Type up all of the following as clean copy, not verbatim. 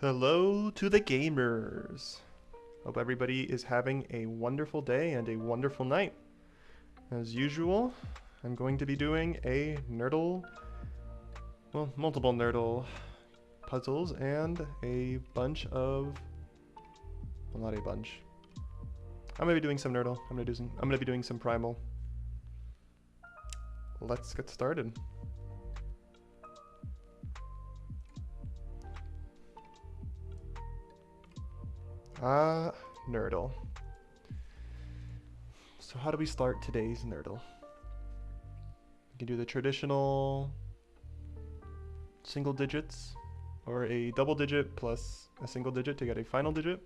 Hello to the gamers. Hope everybody is having a wonderful day and a wonderful night. As usual, I'm going to be doing a Nerdle, well, multiple Nerdle puzzles and a bunch of, well, not a bunch. I'm gonna be doing some Nerdle. I'm gonna be doing some Primal. Let's get started. Nerdle. So how do we start today's Nerdle? We can do the traditional single digits, or a double digit plus a single digit to get a final digit.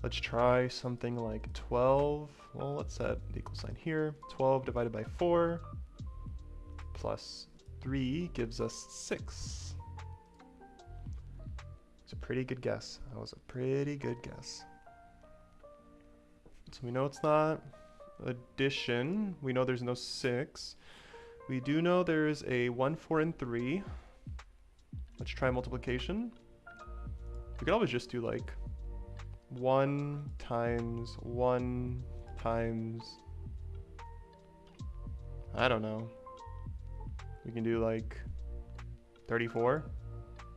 Let's try something like 12. Well, let's set the equal sign here. 12 divided by 4 plus 3 gives us 6. It's a pretty good guess. That was a pretty good guess. So we know it's not addition. We know there's no 6. We do know there's a 1, 4, and 3. Let's try multiplication. We could always just do like 1 times 1 times, I don't know. We can do like 34.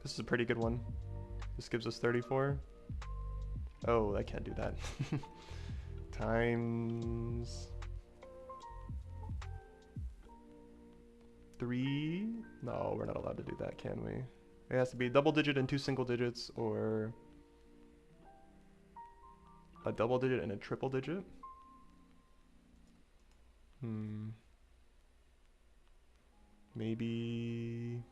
This is a pretty good one. This gives us 34. Oh, I can't do that. Times 3. No, we're not allowed to do that, can we? It has to be a double digit and 2 single digits, or a double digit and a triple digit. Maybe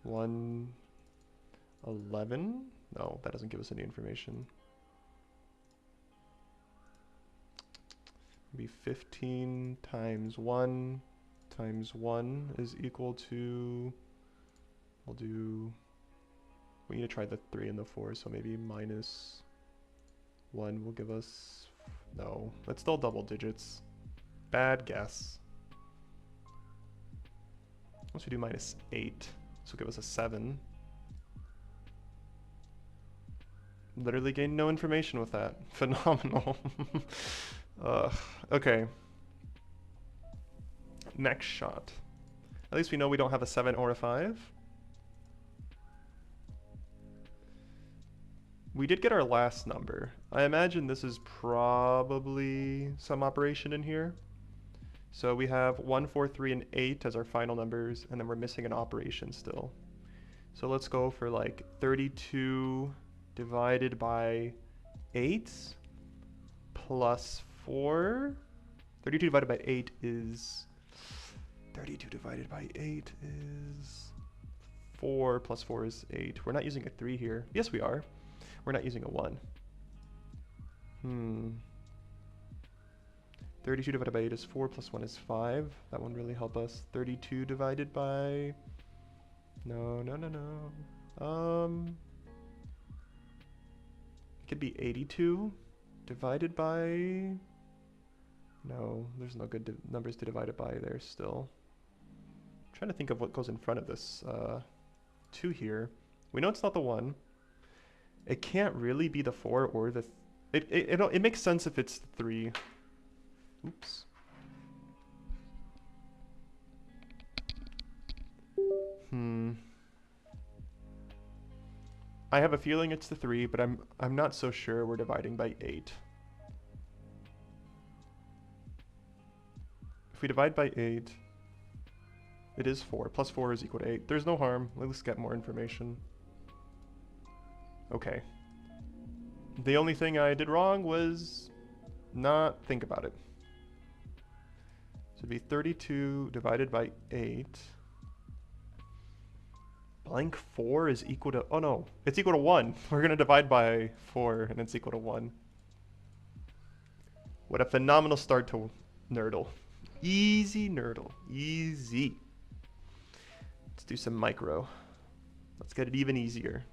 111? No, that doesn't give us any information. Maybe 15 times 1 times 1 is equal to, we need to try the 3 and the 4, so maybe minus 1 will give us, no, that's still double digits. Bad guess. Once we do minus 8, this will give us a 7. Literally gained no information with that. Phenomenal. Okay. Next shot. At least we know we don't have a 7 or a 5. We did get our last number. I imagine this is probably some operation in here. So we have 1, 4, 3, and 8 as our final numbers, and then we're missing an operation still. So let's go for like 32 divided by 8 plus 4. 32 divided by 8 is 4 plus 4 is 8. We're not using a 3 here. Yes, we are. We're not using a 1. 32 divided by 8 is 4 plus 1 is 5. That won't really help us. 32 divided by... No. It could be 82 divided by... No, there's no good numbers to divide it by there still. I'm trying to think of what goes in front of this 2 here. We know it's not the 1. It can't really be the 4 or the... It makes sense if it's the 3. Oops. I have a feeling it's the 3, but I'm not so sure. We're dividing by 8. If we divide by 8, it is 4. Plus 4 is equal to 8. There's no harm. Let's get more information. Okay. The only thing I did wrong was not think about it. So it'd be 32 divided by 8. Blank 4 is equal to, oh no, it's equal to 1. We're going to divide by 4 and it's equal to 1. What a phenomenal start to Nerdle. Easy Nerdle, easy. Let's do some micro. Let's get it even easier.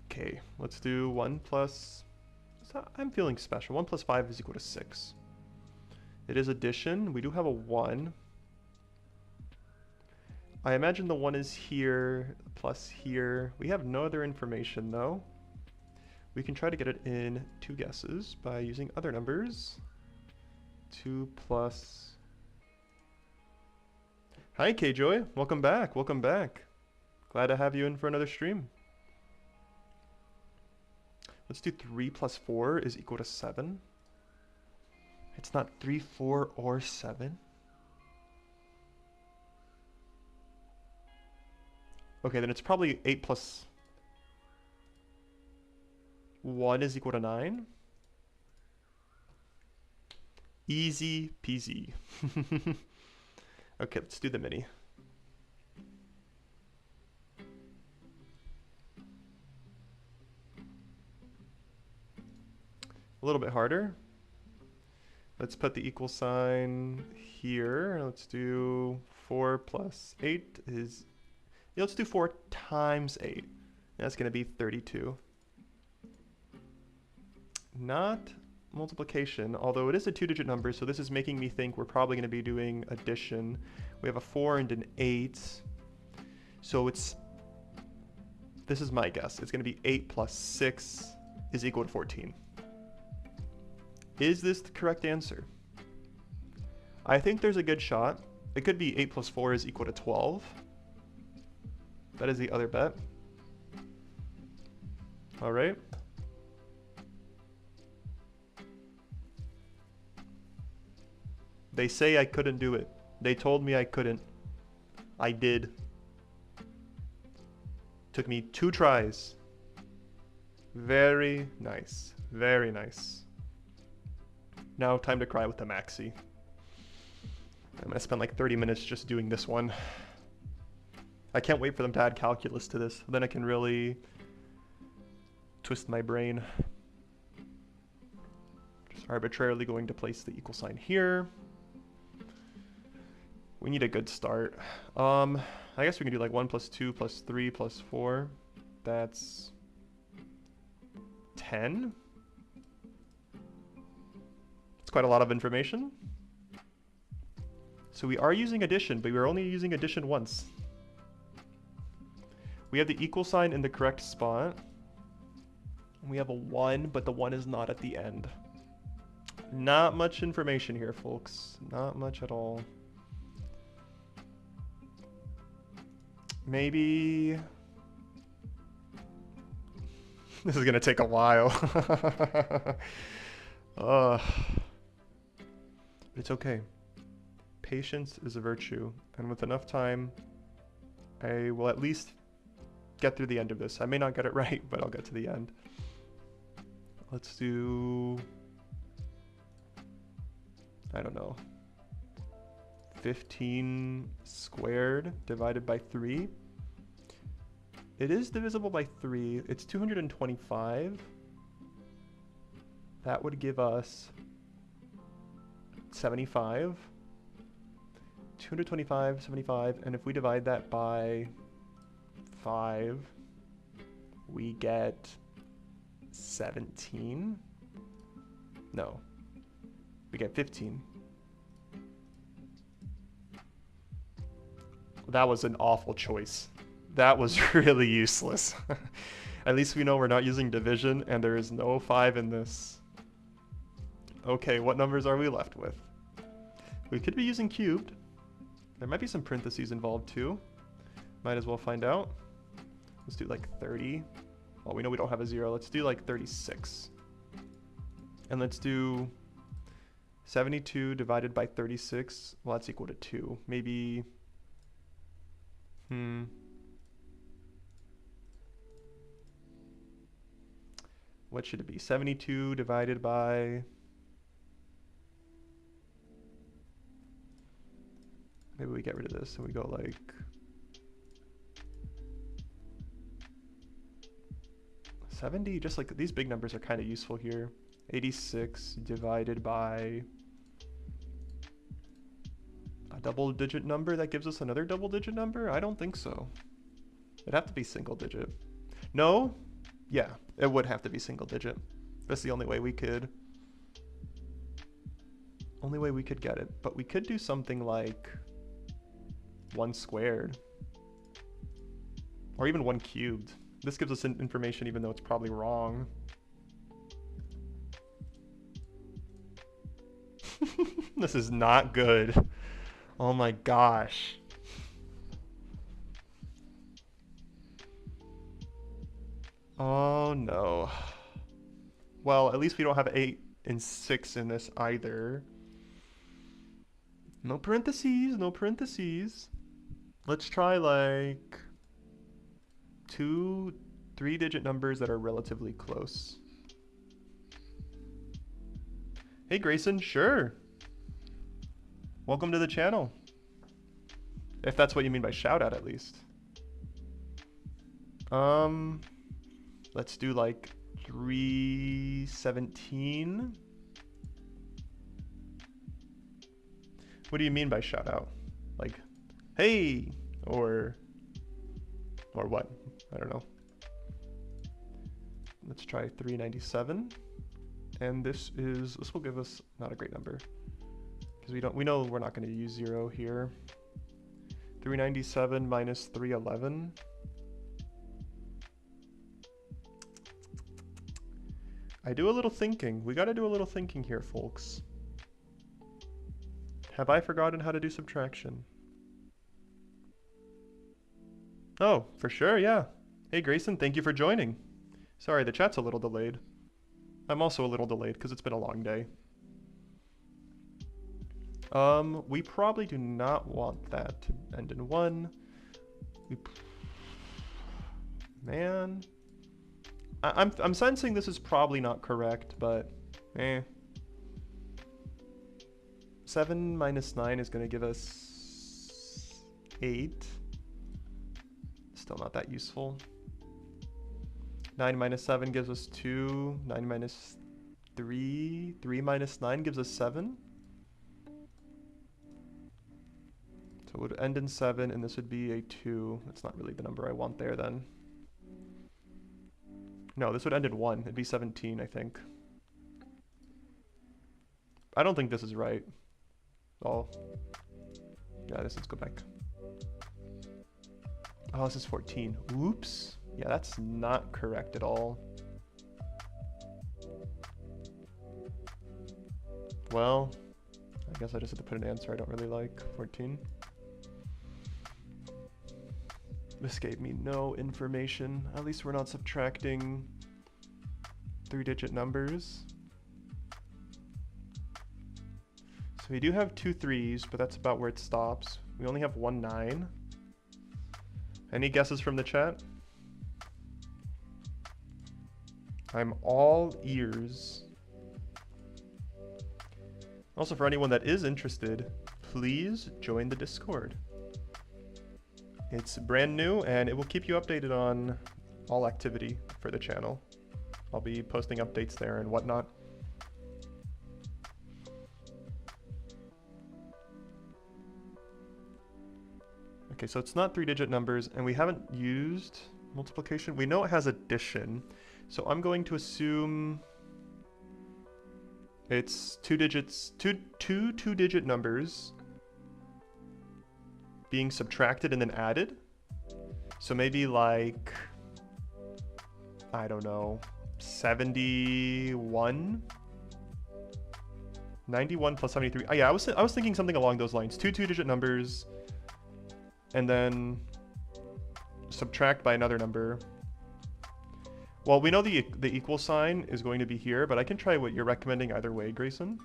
Okay, let's do 1 plus, I'm feeling special. 1 plus 5 is equal to 6. It is addition. We do have a 1. I imagine the 1 is here, plus here. We have no other information though. We can try to get it in 2 guesses by using other numbers. 2 plus... Hi K-Joy, welcome back, welcome back. Glad to have you in for another stream. Let's do 3 plus 4 is equal to 7. It's not 3, 4, or 7. Okay, then it's probably 8 plus 1 is equal to 9. Easy peasy. Okay, let's do the mini. A little bit harder. Let's put the equal sign here. Let's do 4 plus 8 is... Yeah, let's do 4 times 8. That's going to be 32. Not multiplication, although it is a 2-digit number, so this is making me think we're probably going to be doing addition. We have a 4 and an 8. So it's... This is my guess. It's going to be 8 plus 6 is equal to 14. Is this the correct answer? I think there's a good shot. It could be 8 plus 4 is equal to 12. That is the other bet. All right. They say I couldn't do it. They told me I couldn't. I did. Took me 2 tries. Very nice. Very nice. Now time to cry with the maxi. I'm gonna spend like 30 minutes just doing this one. I can't wait for them to add calculus to this. Then I can really twist my brain. Just arbitrarily going to place the equal sign here. We need a good start. I guess we can do like 1 plus 2 plus 3 plus 4. That's 10. It's quite a lot of information. So we are using addition, but we're only using addition once. We have the equal sign in the correct spot. We have a 1, but the 1 is not at the end. Not much information here, folks. Not much at all. Maybe... This is gonna take a while. It's okay. Patience is a virtue, and with enough time, I will at least get through the end of this. I may not get it right, but I'll get to the end. Let's do... I don't know. 15 squared divided by 3. It is divisible by 3. It's 225. That would give us 75. 225, 75, and if we divide that by 5, we get 17. No, we get 15. That was an awful choice. That was really useless. At least we know we're not using division, and there is no 5 in this. Okay, what numbers are we left with? We could be using cubed. There might be some parentheses involved too. Might as well find out. Let's do like 30. Well, we know we don't have a 0. Let's do like 36. And let's do 72 divided by 36. Well, that's equal to 2. Maybe... What should it be? 72 divided by... Maybe we get rid of this and we go like... 70? Just like these big numbers are kind of useful here. 86 divided by... a double-digit number that gives us another double-digit number? I don't think so. It'd have to be single-digit. No? Yeah, it would have to be single-digit. That's the only way we could... Only way we could get it. But we could do something like 1 squared. Or even 1 cubed. This gives us information even though it's probably wrong. This is not good. Oh my gosh. Oh no. Well, at least we don't have 8 and 6 in this either. No parentheses, no parentheses. Let's try like 2 3-digit numbers that are relatively close. Hey Grayson, sure. Welcome to the channel. If that's what you mean by shout out, at least. Let's do like 317. What do you mean by shout out? Like, hey, or what? I don't know. Let's try 397. And this will give us not a great number because we know we're not going to use 0 here. 397 minus 311. I do a little thinking. We got to do a little thinking here, folks. Have I forgotten how to do subtraction? Oh, for sure, yeah. Hey Grayson, thank you for joining. Sorry, the chat's a little delayed. I'm also a little delayed because it's been a long day. We probably do not want that to end in 1. Man. I'm sensing this is probably not correct, but 7 minus 9 is going to give us 8. Still not that useful. 9 minus 7 gives us 2. 9 minus 3. 3 minus 9 gives us 7. So it would end in 7, and this would be a 2. That's not really the number I want there then. No, this would end in 1. It'd be 17, I think. I don't think this is right. Oh. Yeah, let's go back. Oh, this is 14. Oops. Yeah, that's not correct at all. Well, I guess I just have to put an answer I don't really like. 14. This gave me no information. At least we're not subtracting 3-digit numbers. So we do have 2 3s, but that's about where it stops. We only have 1 9. Any guesses from the chat? I'm all ears. Also, for anyone that is interested, please join the Discord. It's brand new and it will keep you updated on all activity for the channel. I'll be posting updates there and whatnot. Okay, so it's not 3-digit numbers and we haven't used multiplication. We know it has addition. So I'm going to assume it's 2 digits, two 2-digit numbers being subtracted and then added. So maybe like, I don't know, 71? 91 plus 73. Oh, yeah, I was thinking something along those lines. 2 2-digit numbers and then subtract by another number. Well, we know the equal sign is going to be here, but I can try what you're recommending either way, Grayson.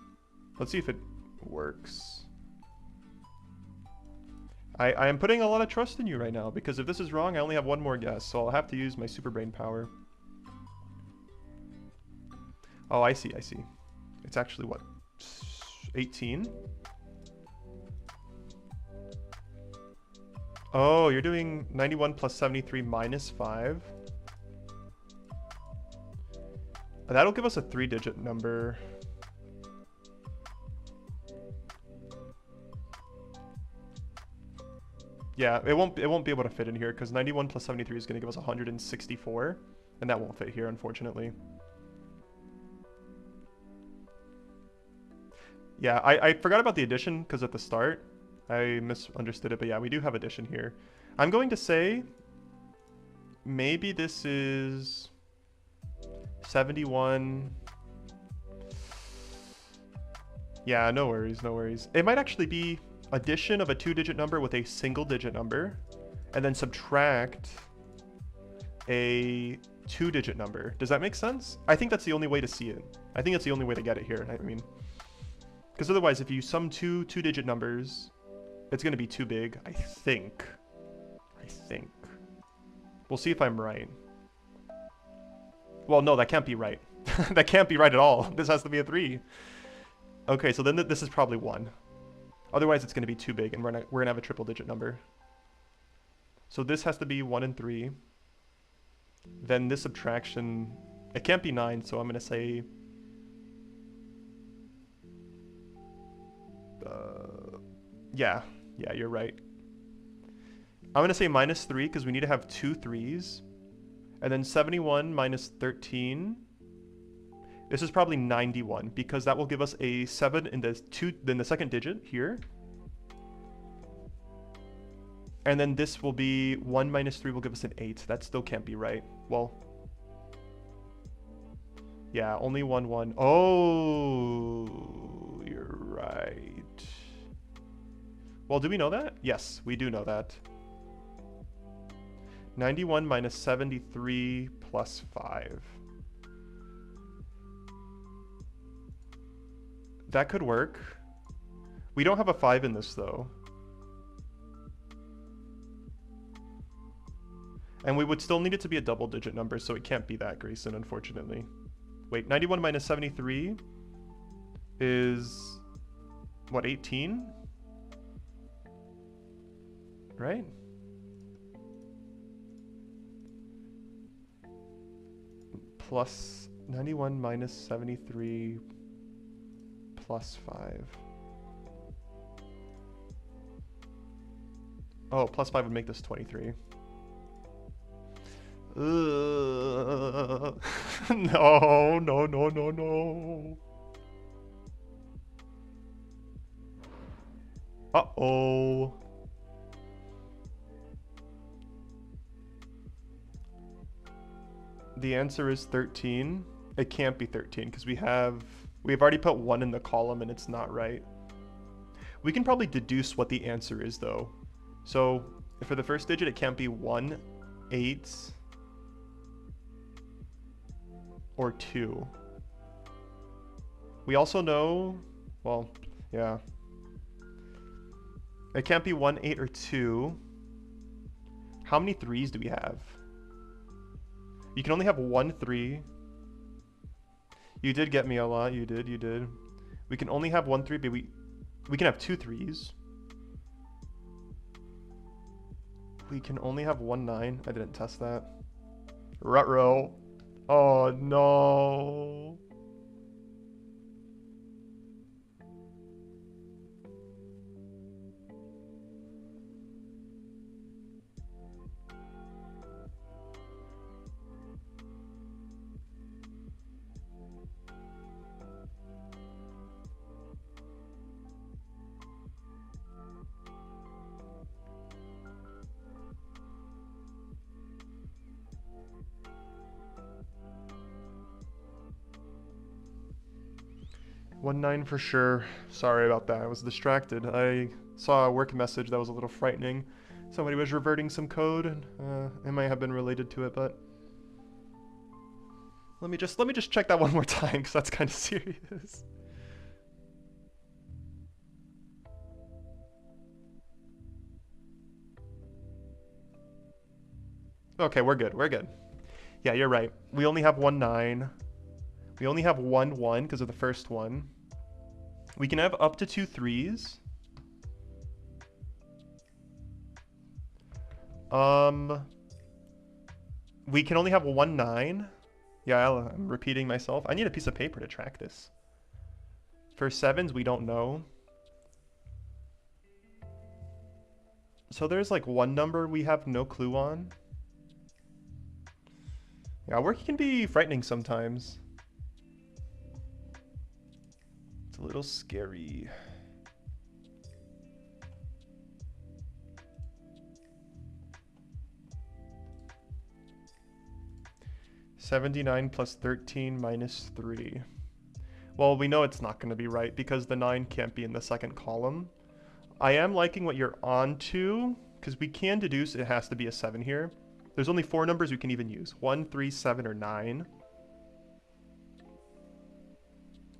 Let's see if it works. I am putting a lot of trust in you right now, because if this is wrong, I only have one more guess, so I'll have to use my super brain power. Oh, I see. It's actually what? 18? Oh, you're doing 91 plus 73 minus 5. That'll give us a 3-digit number. Yeah, it won't be able to fit in here because 91 plus 73 is going to give us 164, and that won't fit here, unfortunately. Yeah, I forgot about the addition because at the start I misunderstood it, but yeah, we do have addition here. I'm going to say maybe this is 71. Yeah, no worries, no worries. It might actually be addition of a 2-digit number with a single-digit number, and then subtract a 2-digit number. Does that make sense? I think that's the only way to see it. I think that's the only way to get it here. I mean, because otherwise, if you sum two-digit numbers, it's going to be too big. I think. We'll see if I'm right. Well, no, that can't be right. That can't be right at all. This has to be a 3. Okay, so then this is probably 1. Otherwise, it's going to be too big, and we're going to have a triple-digit number. So this has to be 1 and 3. Then this subtraction, it can't be 9, so I'm going to say... yeah, you're right. I'm going to say minus 3 because we need to have 2 3s. And then 71 minus 13. This is probably 91 because that will give us a 7 in the second digit here. And then this will be 1 minus 3 will give us an 8. That still can't be right. Well, yeah, only 1 1. Oh, you're right. Well, do we know that? Yes, we do know that. 91 minus 73 plus 5. That could work. We don't have a 5 in this, though. And we would still need it to be a double-digit number, so it can't be that, Grayson, unfortunately. Wait, 91 minus 73 is, what, 18? Right? Plus 91 minus 73 plus 5. Oh, plus 5 would make this 23. No. Uh-oh. The answer is 13. It can't be 13 because we've already put 1 in the column and it's not right. We can probably deduce what the answer is though. So for the first digit, it can't be 1, 8, or 2. We also know, well, yeah. It can't be 1, 8, or 2. How many 3s do we have? You can only have 1 3. You did get me a lot. You did. We can only have 1 3, but we can have 2 3s. We can only have 1 9. I didn't test that. Ruh-roh. Oh no. One 9 for sure. Sorry about that. I was distracted. I saw a work message that was a little frightening. Somebody was reverting some code, and it might have been related to it, but let me just check that one more time because that's kind of serious. Okay, we're good. We're good. Yeah, you're right. We only have 1 9. We only have 1 1 because of the first one. We can have up to 2 3s. We can only have 1 9. Yeah, I'm repeating myself. I need a piece of paper to track this. For 7s, we don't know. So there's like one number we have no clue on. Yeah, work can be frightening sometimes. It's a little scary. 79 plus 13 minus 3. Well, we know it's not going to be right because the 9 can't be in the second column. I am liking what you're on to, because we can deduce it has to be a 7 here. There's only 4 numbers we can even use. 1, 3, 7, or 9.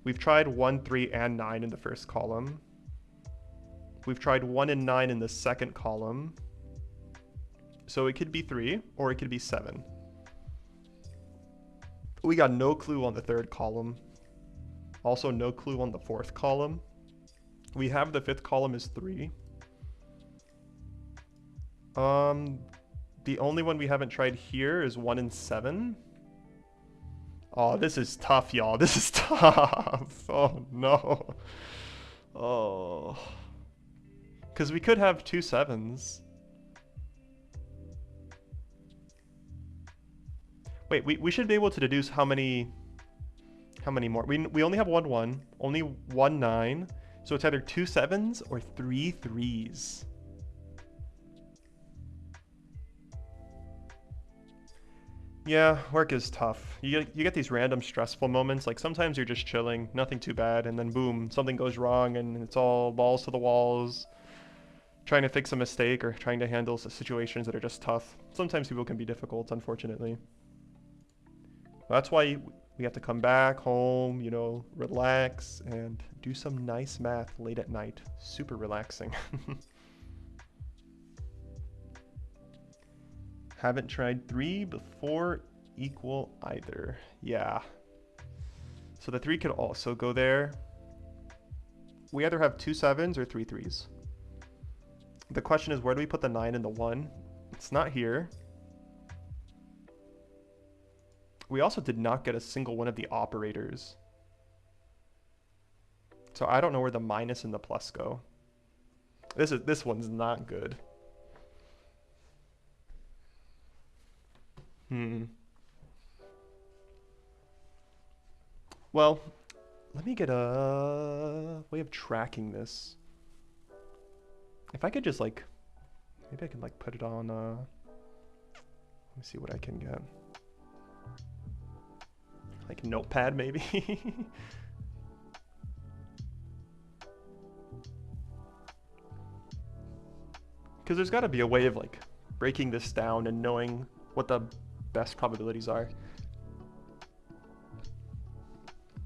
We've tried 1, 3, and 9 in the first column. We've tried 1 and 9 in the second column. So it could be 3, or it could be 7. We got no clue on the third column. Also no clue on the fourth column. We have the fifth column is 3. The only one we haven't tried here is 1 and 7. Oh, this is tough, y'all. This is tough. Oh, no. Oh. Because we could have 2 7s. Wait, we should be able to deduce how many more. We only have 1 1, only 1 9. So it's either 2 7s or 3 3s. Yeah, work is tough. You get these random stressful moments, like sometimes you're just chilling, nothing too bad, and then boom, something goes wrong and it's all balls to the walls, trying to fix a mistake or trying to handle situations that are just tough. Sometimes people can be difficult, unfortunately. That's why we have to come back home, you know, relax and do some nice math late at night. Super relaxing. Haven't tried 3 before equal either. Yeah. So the 3 could also go there. We either have 2 7s or 3 3s. The question is, where do we put the 9 and the 1? It's not here. We also did not get a single one of the operators. So I don't know where the minus and the plus go. This one's not good. Well, let me get a way of tracking this. If I could just like, maybe I can like put it on, let me see what I can get. Like Notepad maybe? Because there's got to be a way of like breaking this down and knowing what the best probabilities are.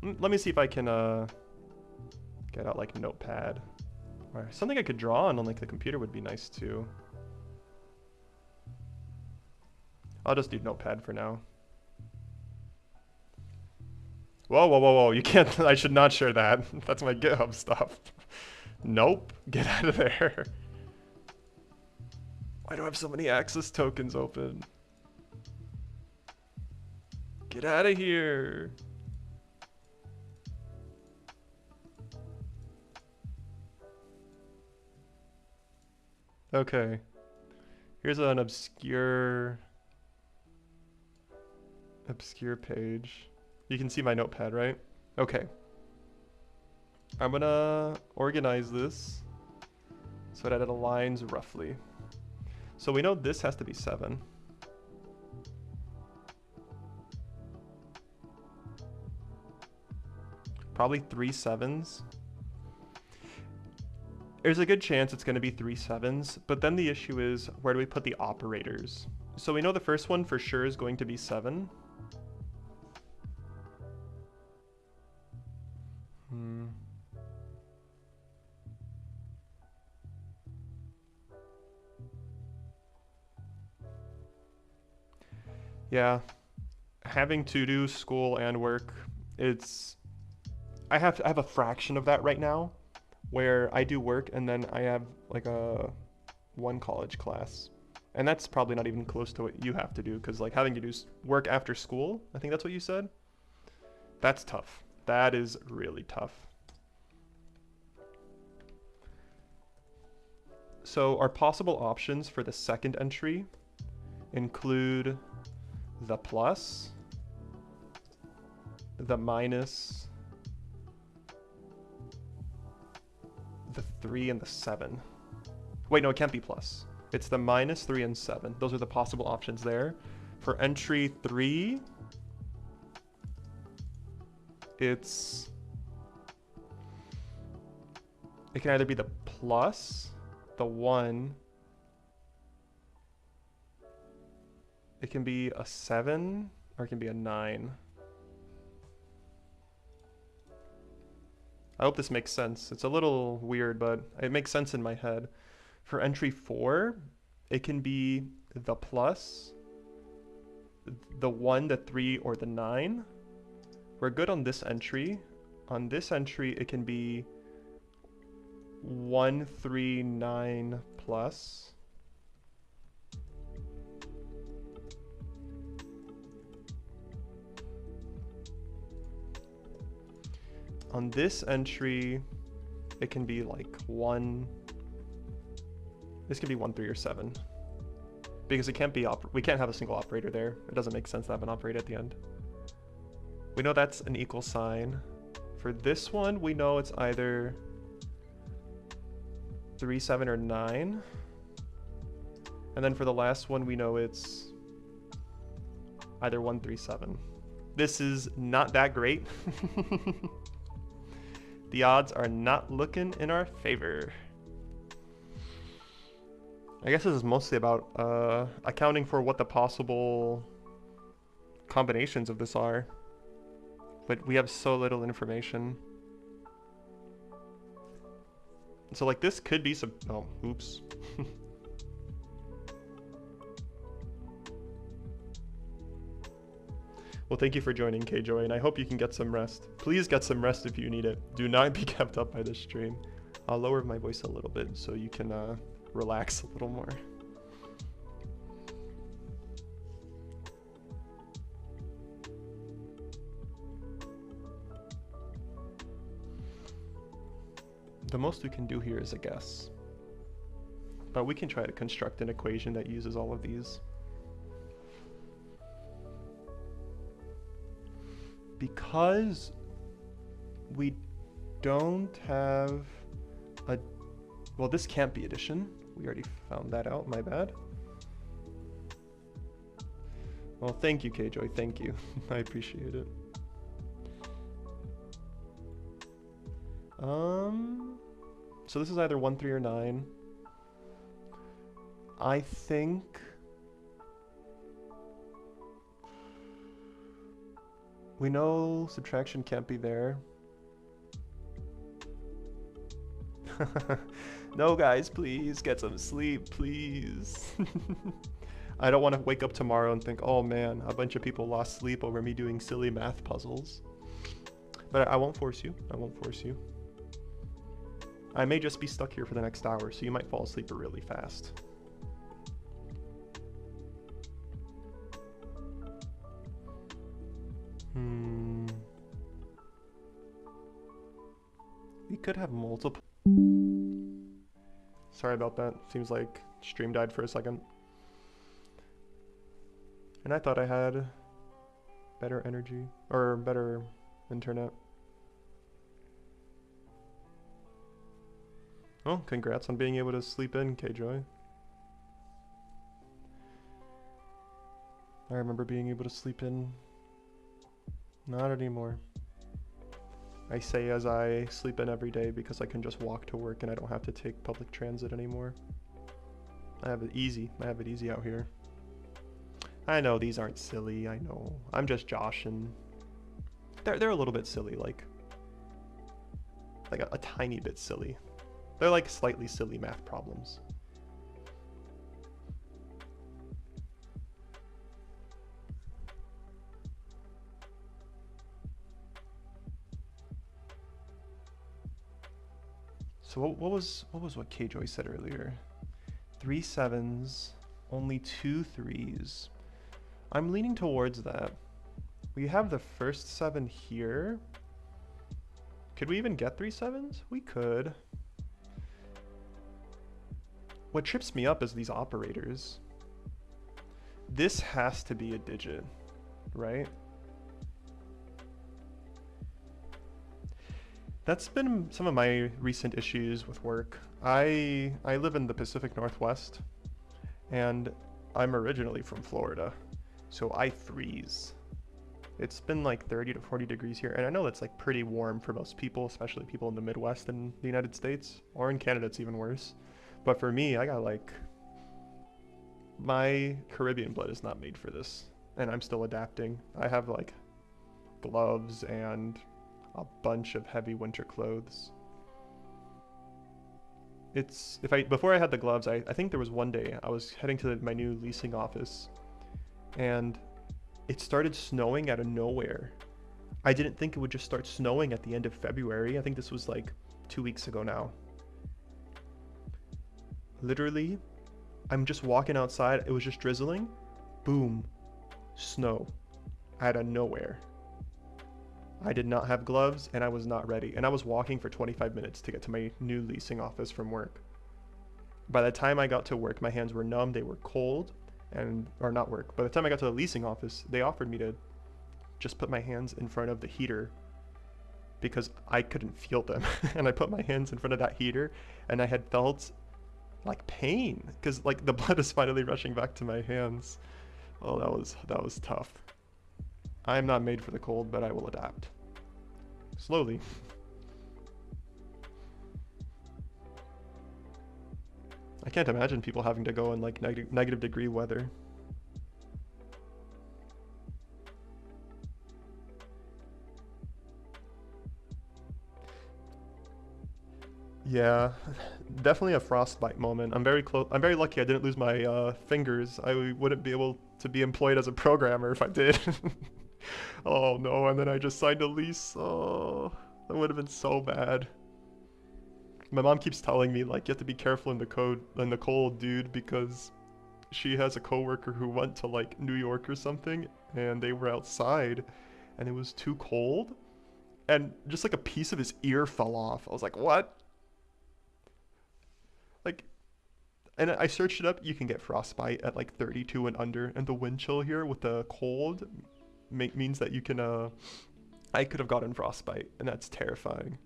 Let me see if I can get out like Notepad. Or something I could draw on like the computer would be nice too. I'll just do Notepad for now. Whoa, whoa, whoa, whoa, you can't, I should not share that. That's my GitHub stuff. Nope, get out of there. Why do I have so many access tokens open? Get out of here. Okay. Here's an obscure page. You can see my Notepad, right? Okay. I'm gonna organize this so that it aligns roughly. So we know this has to be 7. Probably 3 7s. There's a good chance it's going to be 3 7s, but then the issue is, where do we put the operators? So we know the first one for sure is going to be 7. Yeah, having to do school and work, I have a fraction of that right now, where I do work and then I have like one college class, and that's probably not even close to what you have to do, because like having to do work after school, I think that's what you said. That's tough. That is really tough. So our possible options for the second entry include the plus, the minus, the 3, and the 7. Wait, no, it can't be plus. It's the minus, 3, and 7. Those are the possible options there. For entry 3, it can either be the plus, the 1, it can be a 7, or it can be a 9. I hope this makes sense. It's a little weird, but it makes sense in my head. For entry 4, it can be the plus, the 1, the 3, or the 9. We're good on this entry. On this entry, it can be 1, 3, 9 plus. On this entry, it can be like 1. This can be 1, 3, or 7. Because it can't be, we can't have a single operator there. It doesn't make sense to have an operator at the end. We know that's an equal sign. For this one, we know it's either 3, 7, or 9. And then for the last one, we know it's either 1, 3, 7. This is not that great. The odds are not looking in our favor. I guess this is mostly about accounting for what the possible combinations of this are. But we have so little information. So like this could be some, oh, oops. Well, thank you for joining, Kjoy, and I hope you can get some rest. Please get some rest if you need it. Do not be kept up by this stream. I'll lower my voice a little bit so you can relax a little more. The most we can do here is a guess. But we can try to construct an equation that uses all of these. Because we don't have a, well, this can't be addition. We already found that out, my bad. Well, thank you, Kjoy, thank you. I appreciate it. So this is either 1, 3, or 9. I think we know subtraction can't be there. No, guys, please get some sleep, please. I don't want to wake up tomorrow and think, oh man, a bunch of people lost sleep over me doing silly math puzzles. But I won't force you. I won't force you. I may just be stuck here for the next hour, so you might fall asleep really fast. We could have multiple. Sorry about that. Seems like stream died for a second. And I thought I had better energy, or better internet. Oh, congrats on being able to sleep in, Kjoy. I remember being able to sleep in. Not anymore. I say as I sleep in every day because I can just walk to work and I don't have to take public transit anymore. I have it easy. I have it easy out here. I know these aren't silly. I know. I'm just joshing. They're a little bit silly, like a tiny bit silly. They're like slightly silly math problems. So what was what Kjoy said earlier? 3 7s, only 2 3s. I'm leaning towards that. We have the first 7 here. Could we even get 3 7s? We could. What trips me up is these operators. This has to be a digit, right? That's been some of my recent issues with work. I live in the Pacific Northwest, and I'm originally from Florida, so I freeze It's been like 30 to 40 degrees here, and I know that's like pretty warm for most people, especially people in the Midwest in the United States, or in Canada it's even worse. But for me, I got like, my Caribbean blood is not made for this, and I'm still adapting. I have like gloves and a bunch of heavy winter clothes. It's, if I, before I had the gloves, I think there was one day I was heading to my new leasing office, and it started snowing out of nowhere. I didn't think it would just start snowing at the end of February. I think this was like 2 weeks ago now. Literally, I'm just walking outside. It was just drizzling. Boom. Snow. Out of nowhere. I did not have gloves and I was not ready. And I was walking for 25 minutes to get to my new leasing office from work. By the time I got to work, my hands were numb. They were cold. Or not work. By the time I got to the leasing office, they offered me to just put my hands in front of the heater because I couldn't feel them. And I put my hands in front of that heater and I had felt like pain because like the blood is finally rushing back to my hands. Oh, that was tough. I'm not made for the cold, but I will adapt. Slowly. I can't imagine people having to go in like negative degree weather. Yeah, definitely a frostbite moment. I'm very close. I'm very lucky I didn't lose my fingers. I wouldn't be able to be employed as a programmer if I did. Oh no, and then I just signed a lease. Oh, that would have been so bad. My mom keeps telling me like you have to be careful in the cold, dude, because she has a coworker who went to like New York or something and they were outside and it was too cold and just like a piece of his ear fell off. I was like, "What?" Like, and I searched it up. You can get frostbite at like 32 and under, and the wind chill here with the cold means that you can I could have gotten frostbite, and that's terrifying.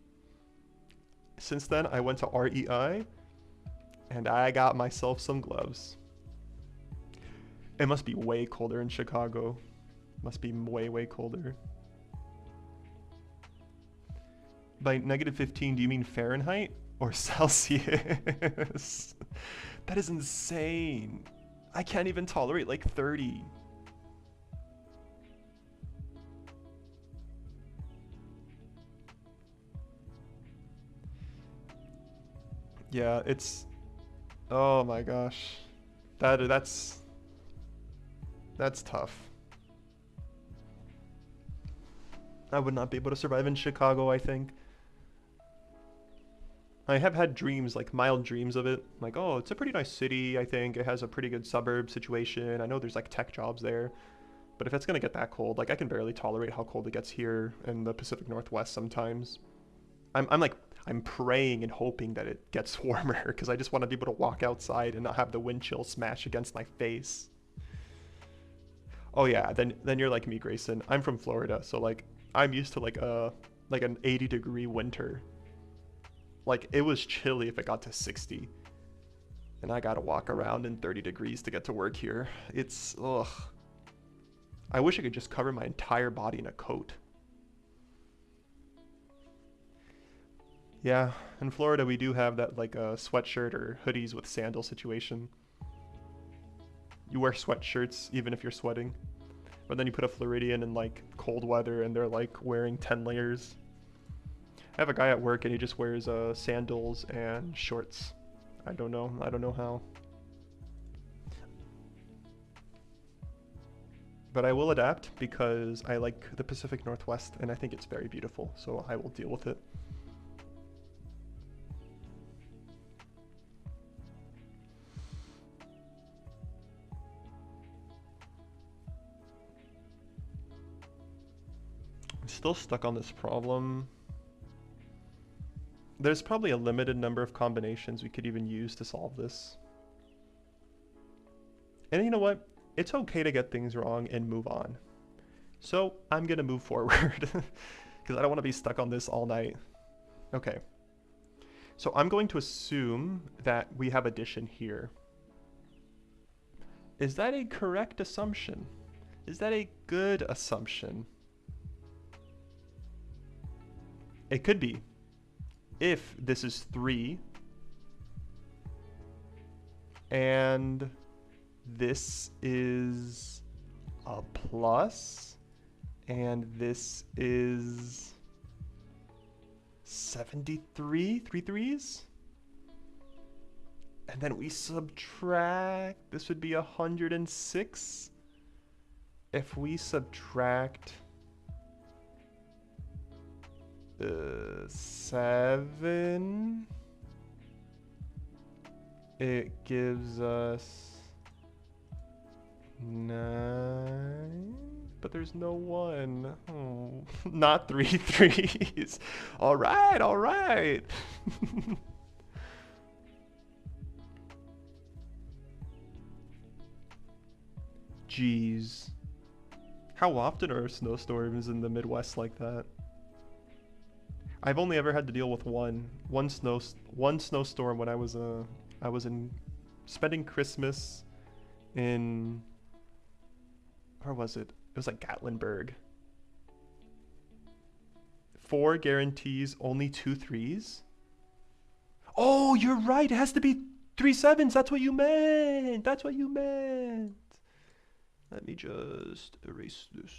Since then, I went to REI, and I got myself some gloves. It must be way colder in Chicago. Must be way, way colder. By -15, do you mean Fahrenheit or Celsius? That is insane. I can't even tolerate like 30. Yeah, it's, oh my gosh. That's tough. I would not be able to survive in Chicago, I think. I have had dreams, like mild dreams of it. Like, oh, it's a pretty nice city, I think. It has a pretty good suburb situation. I know there's like tech jobs there. But if it's gonna get that cold, like I can barely tolerate how cold it gets here in the Pacific Northwest sometimes. I'm praying and hoping that it gets warmer because I just want to be able to walk outside and not have the wind chill smash against my face. Oh yeah, then you're like me, Grayson. I'm from Florida, so like I'm used to like an 80-degree winter. Like it was chilly if it got to 60. And I gotta walk around in 30 degrees to get to work here. It's, ugh. I wish I could just cover my entire body in a coat. Yeah, in Florida we do have that like a sweatshirt or hoodies with sandal situation. You wear sweatshirts even if you're sweating. But then you put a Floridian in like cold weather and they're like wearing 10 layers. I have a guy at work and he just wears sandals and shorts. I don't know how. But I will adapt because I like the Pacific Northwest and I think it's very beautiful, so I will deal with it. I'm still stuck on this problem. There's probably a limited number of combinations we could even use to solve this. And you know what? It's okay to get things wrong and move on. So I'm gonna move forward because I don't want to be stuck on this all night. Okay. So I'm going to assume that we have addition here. Is that a correct assumption? Is that a good assumption? It could be. If this is 3 and this is a plus and this is 73, 3 threes. And then we subtract, this would be 106. If we subtract 7, it gives us 9, but there's no 1. Oh, not 3 threes. All right, all right. Jeez. How often are snowstorms in the Midwest like that? I've only ever had to deal with one snowstorm when I was spending Christmas in, where was it? It was like Gatlinburg. 4 guarantees, only 2 threes. Oh, you're right. It has to be 3 sevens. That's what you meant. That's what you meant. Let me just erase this.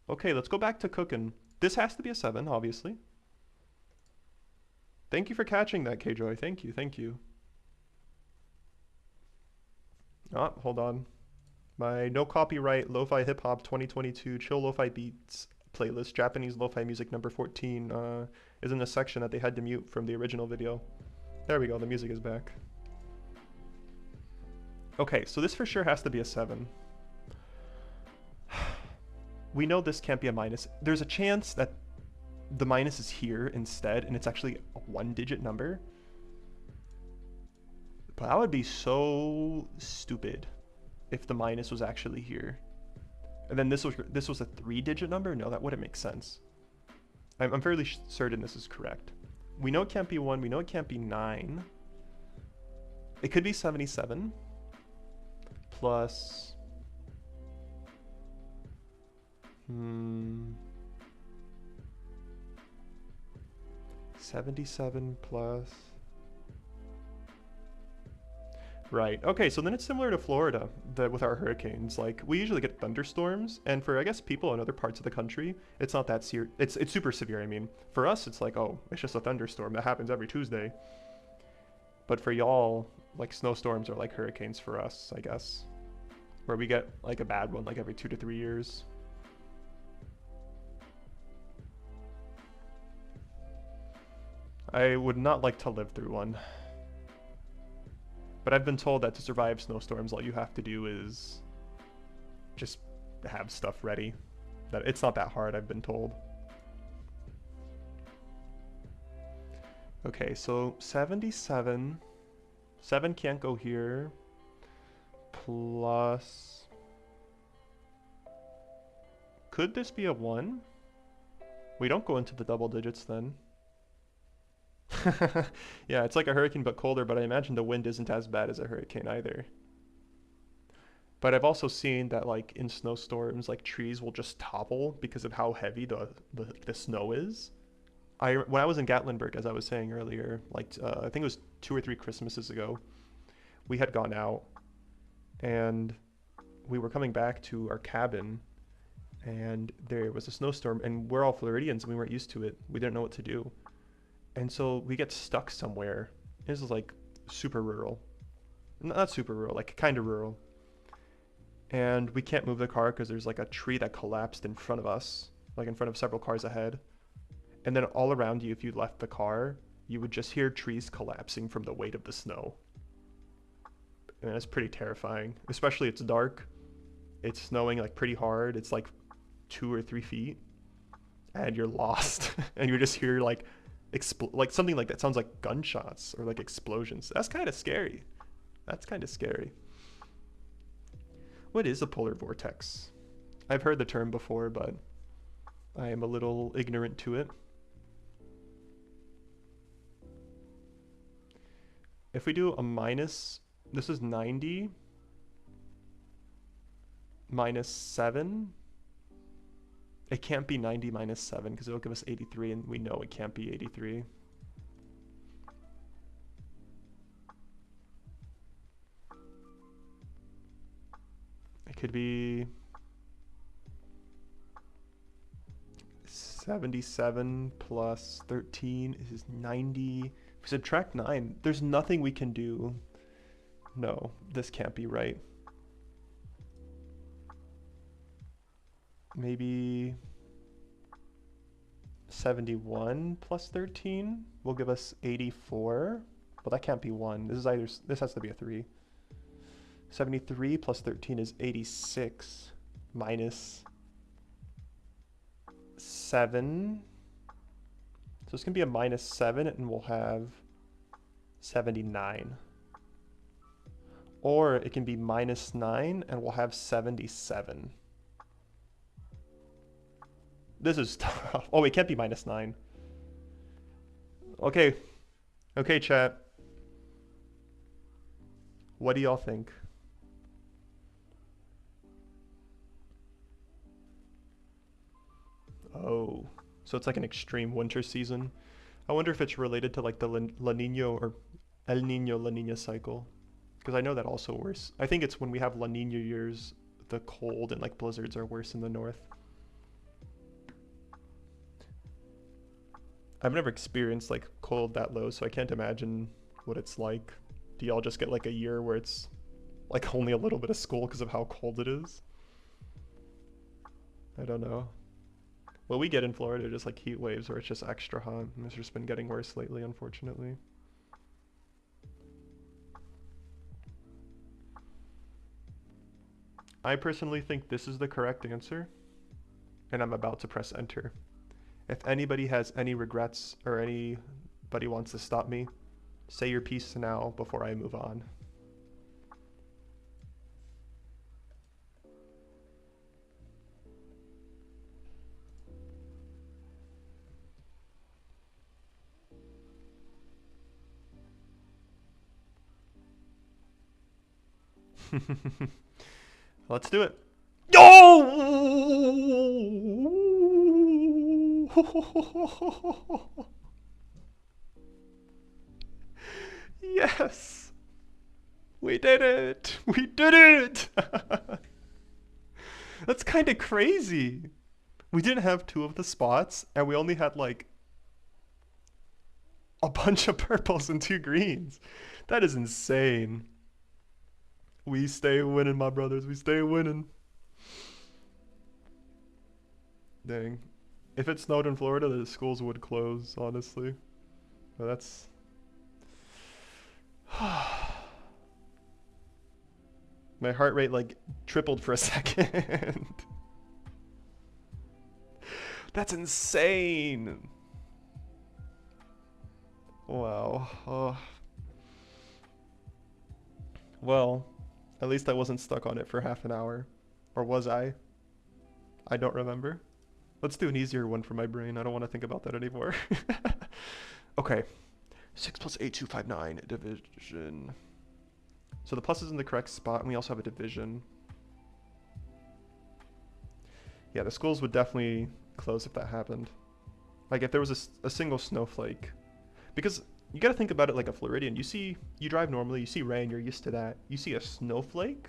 Okay, let's go back to cooking. This has to be a 7, obviously. Thank you for catching that, K-Joy. Thank you, thank you. Oh, hold on. My no copyright lo-fi hip-hop 2022 chill lo-fi beats playlist, Japanese lo-fi music number 14, is in a section that they had to mute from the original video. There we go, the music is back. Okay, so this for sure has to be a 7. We know this can't be a minus. There's a chance that the minus is here instead, and it's actually a 1-digit number. But that would be so stupid if the minus was actually here. And then this was a 3-digit number? No, that wouldn't make sense. I'm fairly certain this is correct. We know it can't be 1. We know it can't be 9. It could be 77 plus 77 plus. Right. Okay, so then it's similar to Florida with our hurricanes. Like, we usually get thunderstorms, and for, I guess, people in other parts of the country, it's not that severe. It's super severe, I mean. For us, it's like, oh, it's just a thunderstorm. That happens every Tuesday. But for y'all, like, snowstorms are like hurricanes for us, I guess. Where we get, like, a bad one, like, every 2 to 3 years. I would not like to live through one. But I've been told that to survive snowstorms, all you have to do is just have stuff ready. That it's not that hard, I've been told. Okay, so 77. 7 can't go here. Plus... Could this be a 1? We don't go into the double digits then. Yeah, it's like a hurricane but colder, but I imagine the wind isn't as bad as a hurricane either. But I've also seen that, like, in snowstorms, like, trees will just topple because of how heavy the snow is. When I was in Gatlinburg, as I was saying earlier, like, I think it was 2 or 3 Christmases ago, we had gone out and we were coming back to our cabin and there was a snowstorm, and we're all Floridians and we weren't used to it. We didn't know what to do. And so we get stuck somewhere. This is like super rural. Not super rural, like kind of rural. And we can't move the car because there's like a tree that collapsed in front of us, like in front of several cars ahead. And then all around you, if you left the car, you would just hear trees collapsing from the weight of the snow. And it's pretty terrifying, especially it's dark. It's snowing like pretty hard. It's like 2 or 3 feet and you're lost and you just hear like like something like that sounds like gunshots or like explosions. That's kind of scary. That's kind of scary. What is a polar vortex? I've heard the term before, but I am a little ignorant to it. If we do a minus, this is 90 minus 7. It can't be 90 minus 7 because it'll give us 83, and we know it can't be 83. It could be 77 plus 13 is 90. If we subtract 9, there's nothing we can do. No, this can't be right. Maybe 71 plus 13 will give us 84. Well, that can't be 1. This has to be a 3. 73 plus 13 is 86 minus 7. So it's going to be a minus 7, and we'll have 79. Or it can be minus 9, and we'll have 77. This is tough. Oh, it can't be minus 9. Okay. Okay, chat. What do y'all think? Oh, so it's like an extreme winter season. I wonder if it's related to like the La Nina or El Nino La Nina cycle. Because I know that also worse. I think it's when we have La Nina years, the cold and like blizzards are worse in the north. I've never experienced like cold that low, so I can't imagine what it's like. Do y'all just get like a year where it's like only a little bit of school because of how cold it is? I don't know. What we get in Florida are just like heat waves where it's just extra hot, and it's just been getting worse lately, unfortunately. I personally think this is the correct answer, and I'm about to press enter. If anybody has any regrets or anybody wants to stop me, say your piece now before I move on. Let's do it. Oh! Yes! We did it! We did it! That's kind of crazy. We didn't have 2 of the spots, and we only had like a bunch of purples and 2 greens. That is insane. We stay winning, my brothers. We stay winning. Dang. If it snowed in Florida, the schools would close, honestly. But that's... My heart rate, like, tripled for a second. That's insane. Wow. Oh. Well, at least I wasn't stuck on it for half an hour. Or was I? I don't remember. Let's do an easier one for my brain. I don't want to think about that anymore. Okay. 6 plus 8, 2, 5, 9. Division. So the plus is in the correct spot, and we also have a division. Yeah, the schools would definitely close if that happened. Like, if there was a single snowflake. Because you gotta think about it like a Floridian. You drive normally, you see rain, you're used to that. You see a snowflake?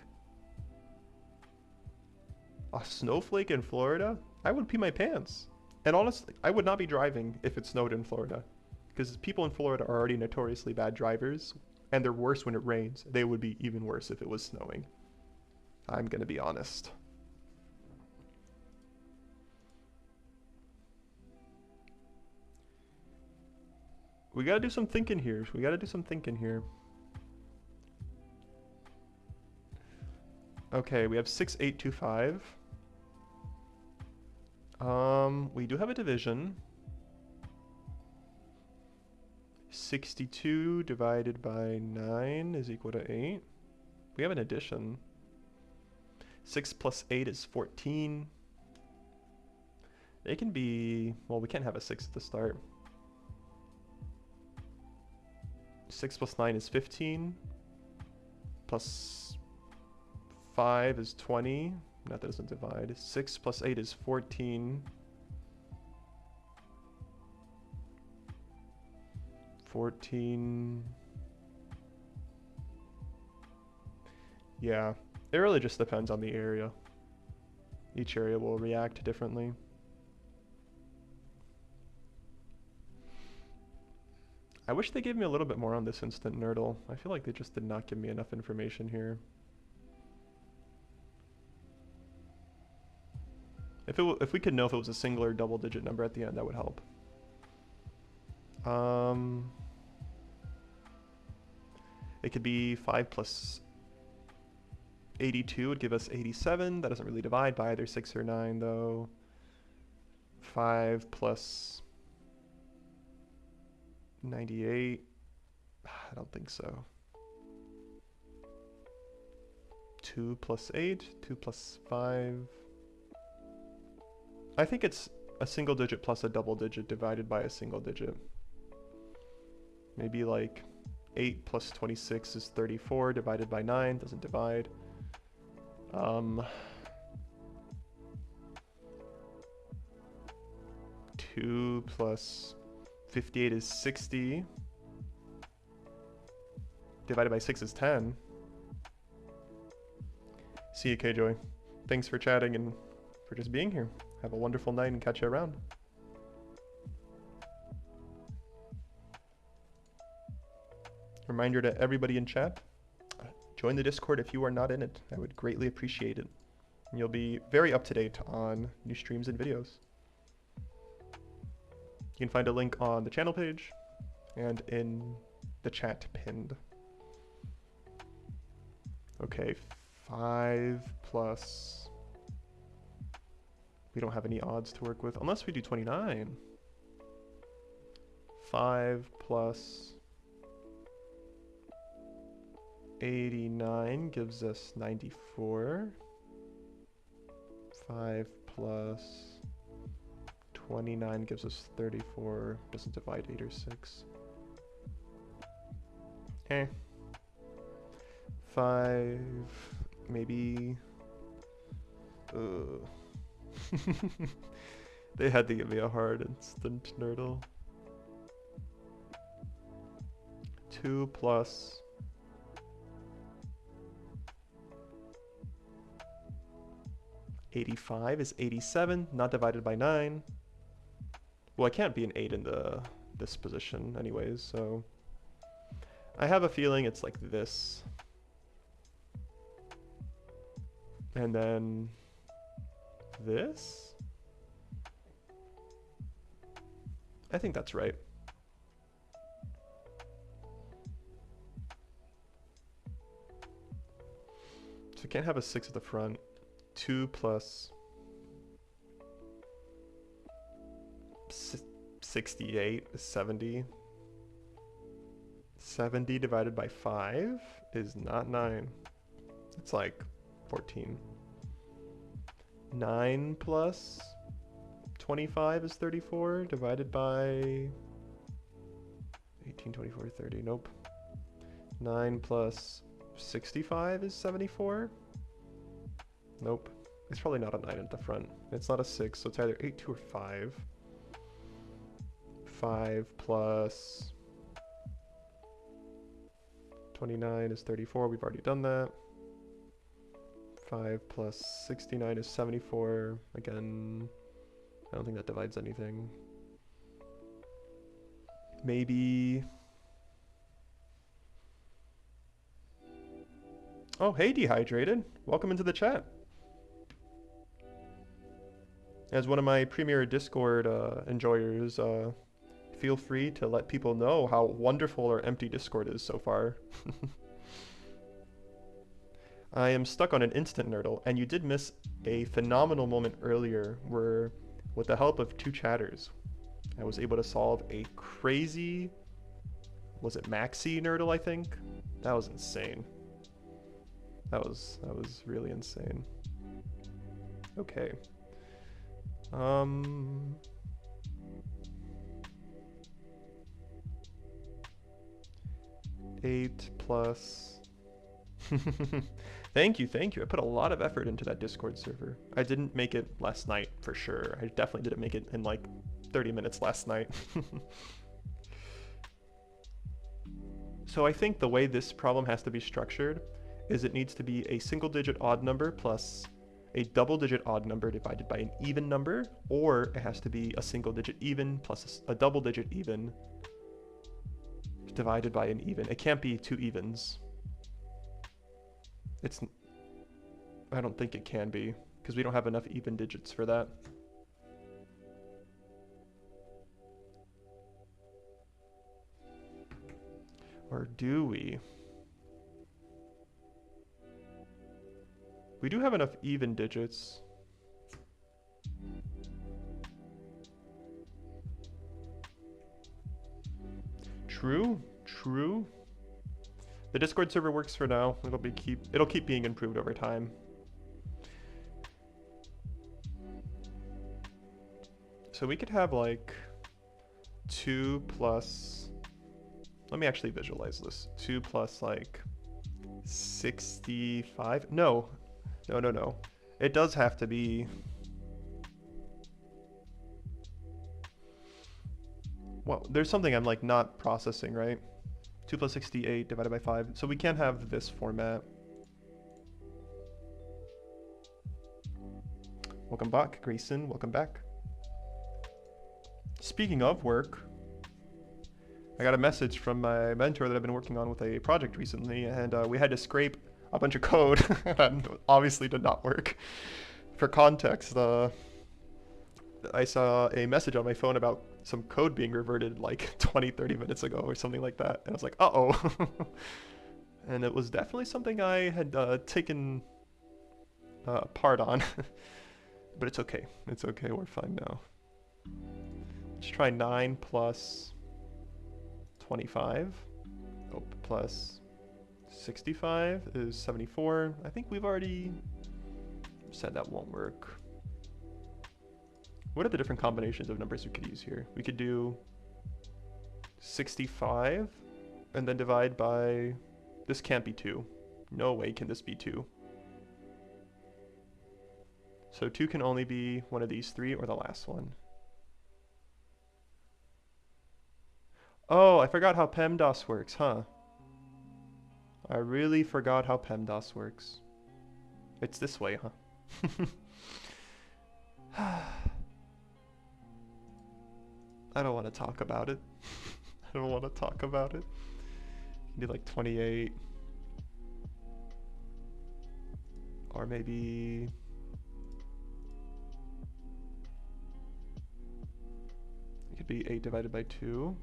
A snowflake in Florida? I would pee my pants. And honestly, I would not be driving if it snowed in Florida. Because people in Florida are already notoriously bad drivers, and they're worse when it rains. They would be even worse if it was snowing. I'm gonna be honest. We gotta do some thinking here. Okay, we have 6, 8, 2, 5. We do have a division. 62 divided by 9 is equal to 8. We have an addition. 6 plus 8 is 14. It can be... Well, we can't have a 6 at the start. 6 plus 9 is 15. Plus 5 is 20. That doesn't divide. 6 plus 8 is 14. 14. Yeah, it really just depends on the area. Each area will react differently. I wish they gave me a little bit more on this instant Nerdle. I feel like they just did not give me enough information here. If we could know if it was a single or double digit number at the end, that would help. It could be 5 plus 82 would give us 87. That doesn't really divide by either 6 or 9 though. 5 plus 98. I don't think so. 2 plus 8. 2 plus 5. I think it's a single digit plus a double digit divided by a single digit. Maybe like 8 plus 26 is 34 divided by 9. Doesn't divide. 2 plus 58 is 60. Divided by 6 is 10. See you, K-Joy. Thanks for chatting and for just being here. Have a wonderful night and catch you around. Reminder to everybody in chat, join the Discord if you are not in it. I would greatly appreciate it. And you'll be very up to date on new streams and videos. You can find a link on the channel page and in the chat pinned. Okay, 5 plus... We don't have any odds to work with, unless we do 29. 5 plus 89 gives us 94. 5 plus 29 gives us 34. Doesn't divide 8 or 6. Eh. 5, maybe... They had to give me a hard instant Nerdle. 2 plus 85 is 87, not divided by 9. Well, I can't be an 8 in this position anyways, so I have a feeling it's like this. And then this? I think that's right. So we can't have a 6 at the front. 2 plus 68 is 70. 70 divided by 5 is not 9. It's like 14. 9 plus 25 is 34 divided by 18, 24, 30. Nope. 9 plus 65 is 74. Nope. It's probably not a 9 at the front. It's not a 6, so it's either 8, 2, or 5. 5 plus 29 is 34. We've already done that. 5 plus 69 is 74. Again, I don't think that divides anything. Maybe... Oh, hey, Dehydrated. Welcome into the chat. As one of my premier Discord enjoyers, feel free to let people know how wonderful our empty Discord is so far. I am stuck on an instant Nerdle, and you did miss a phenomenal moment earlier where, with the help of 2 chatters, I was able to solve a crazy, was it maxi Nerdle, I think? That was insane. That was really insane. Okay. 8 plus Thank you, thank you. I put a lot of effort into that Discord server. I didn't make it last night for sure. I definitely didn't make it in like 30 minutes last night. So I think the way this problem has to be structured is it needs to be a single digit odd number plus a double digit odd number divided by an even number, or it has to be a single digit even plus a double digit even divided by an even. It can't be two evens. I don't think it can be, because we don't have enough even digits for that. Or do we? We do have enough even digits. True, true. The Discord server works for now. It'll keep being improved over time. So we could have like 2 plus, let me actually visualize this. 2 plus like 65. No. It does have to be, well, there's something I'm like not processing, right? 2 plus 68 divided by 5. So we can't have this format. Welcome back, Grayson. Welcome back. Speaking of work, I got a message from my mentor that I've been working on with a project recently, and we had to scrape a bunch of code that obviously did not work. For context, I saw a message on my phone about some code being reverted like 20-30 minutes ago or something like that, and I was like, uh-oh. And it was definitely something I had taken part on. But it's okay, we're fine now. Let's try 9 plus 25. Oh, plus 65 is 74. I think we've already said that won't work. What are the different combinations of numbers we could use here? We could do 65 and then divide by, this can't be 2. No way can this be 2. So 2 can only be one of these 3 or the last one. Oh, I forgot how PEMDAS works, huh? I really forgot how PEMDAS works. It's this way, huh? I don't want to talk about it. I don't want to talk about it. You can do like 28. Or maybe... it could be 8 divided by 2.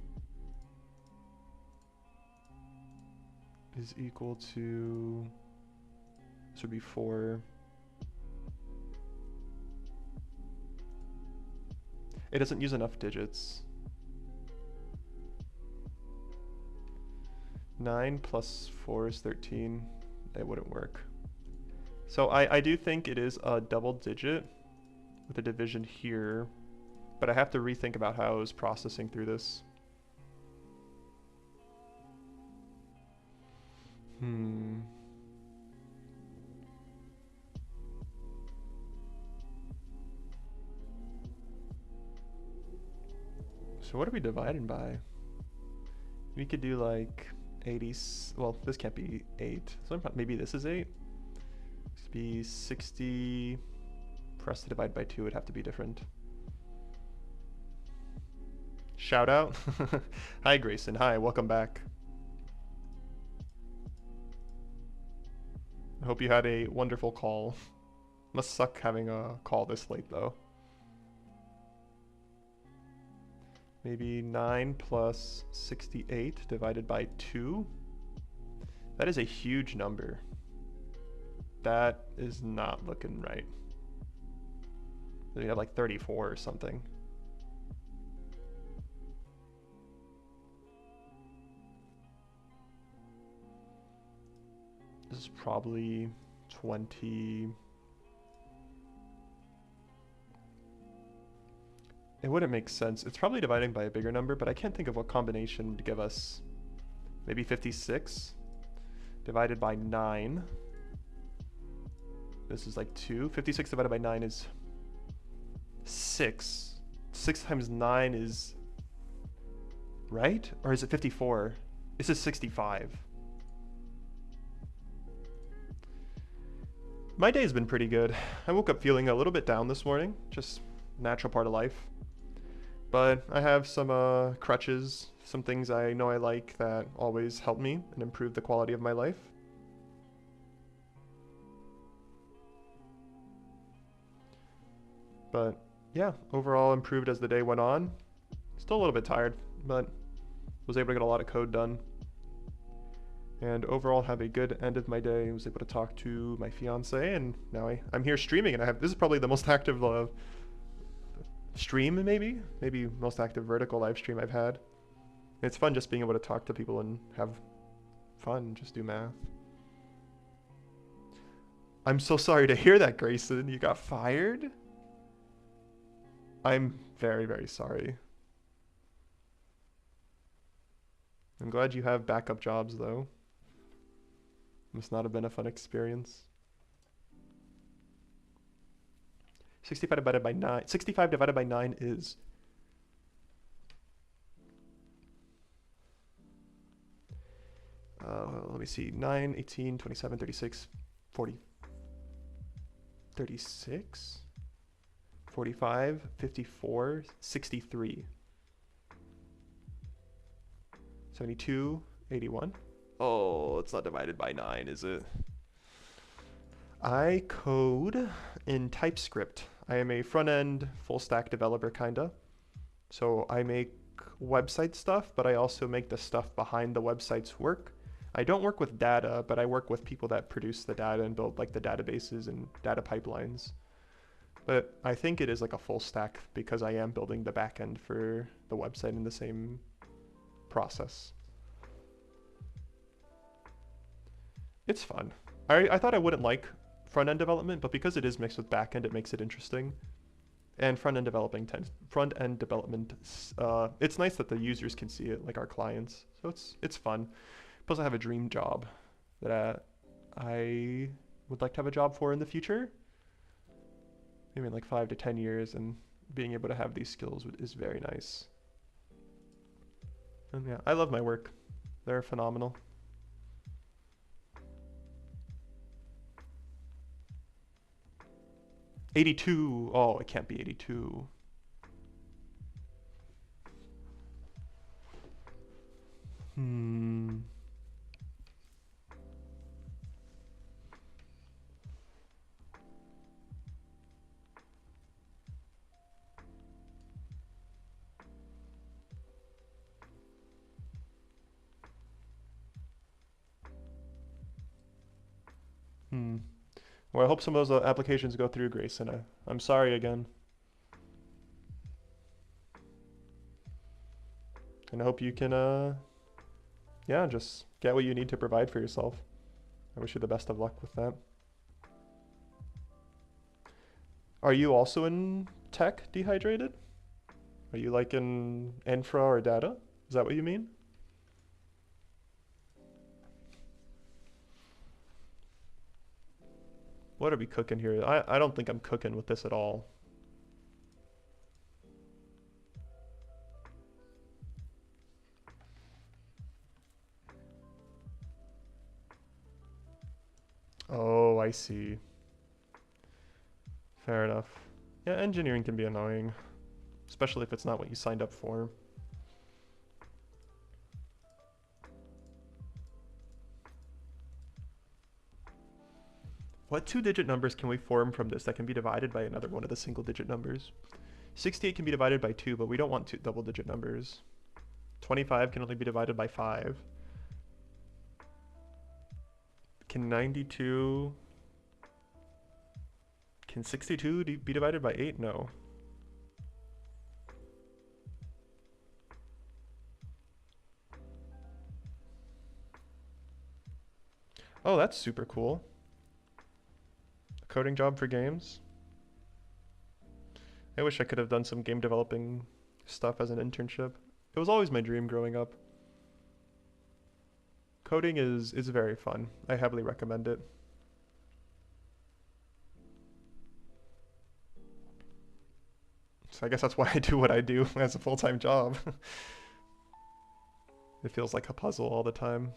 Is equal to, this would be 4. It doesn't use enough digits. 9 plus 4 is 13. It wouldn't work. So I do think it is a double digit with a division here, but I have to rethink about how I was processing through this. So what are we dividing by? We could do like 80, well, this can't be 8. So maybe this is 8. This would be 60. For us to divide by 2 would have to be different. Shout out. Hi Grayson, hi, welcome back. I hope you had a wonderful call. Must suck having a call this late though. Maybe 9 plus 68 divided by 2. That is a huge number. That is not looking right. We have like 34 or something. This is probably 20. It wouldn't make sense. It's probably dividing by a bigger number, but I can't think of what combination would give us. Maybe 56 divided by 9. This is like 2. 56 divided by 9 is 6. 6 times 9 is... right? Or is it 54? This is 65. My day's been pretty good. I woke up feeling a little bit down this morning. Just natural part of life. But I have some crutches, some things I know I like that always help me and improve the quality of my life. But yeah, overall improved as the day went on. Still a little bit tired, but was able to get a lot of code done. And overall have a good end of my day. I was able to talk to my fiance, and now I'm here streaming, and this is probably the most active stream, maybe most active vertical live stream I've had. It's fun just being able to talk to people and have fun, just do math. I'm so sorry to hear that, Grayson. You got fired? I'm very, very sorry. I'm glad you have backup jobs, though. Must not have been a fun experience. 65 divided by 9. 65 divided by 9 is... let me see. 9, 18, 27, 36, 40. 36? 45, 54, 63. 72, 81. Oh, it's not divided by 9, is it? I code in TypeScript. I am a front-end full-stack developer, kinda. So I make website stuff, but I also make the stuff behind the website's work. I don't work with data, but I work with people that produce the data and build like the databases and data pipelines. But I think it is like a full stack because I am building the backend for the website in the same process. It's fun. I thought I wouldn't like front-end development, but because it is mixed with backend, it makes it interesting. And front-end development, it's nice that the users can see it, like our clients. So it's fun. Plus, I have a dream job that I would like to have a job for in the future. Maybe in like 5 to 10 years, and being able to have these skills is very nice. And yeah, I love my work. They're phenomenal. $82. Oh, it can't be 82. Well, I hope some of those applications go through, Grayson. I'm sorry again. And I hope you can, yeah, just get what you need to provide for yourself. I wish you the best of luck with that. Are you also in tech, Dehydrated? Are you like in infra or data? Is that what you mean? What are we cooking here? I don't think I'm cooking with this at all. Oh, I see. Fair enough. Yeah, engineering can be annoying, especially if it's not what you signed up for. What 2-digit numbers can we form from this that can be divided by another one of the single-digit numbers? 68 can be divided by 2, but we don't want two double-digit numbers. 25 can only be divided by 5. Can 92... Can 62 be divided by 8? No. Oh, that's super cool. A coding job for games. I wish I could have done some game developing stuff as an internship. It was always my dream growing up. Coding is very fun. I heavily recommend it. So I guess that's why I do what I do as a full-time job. It feels like a puzzle all the time.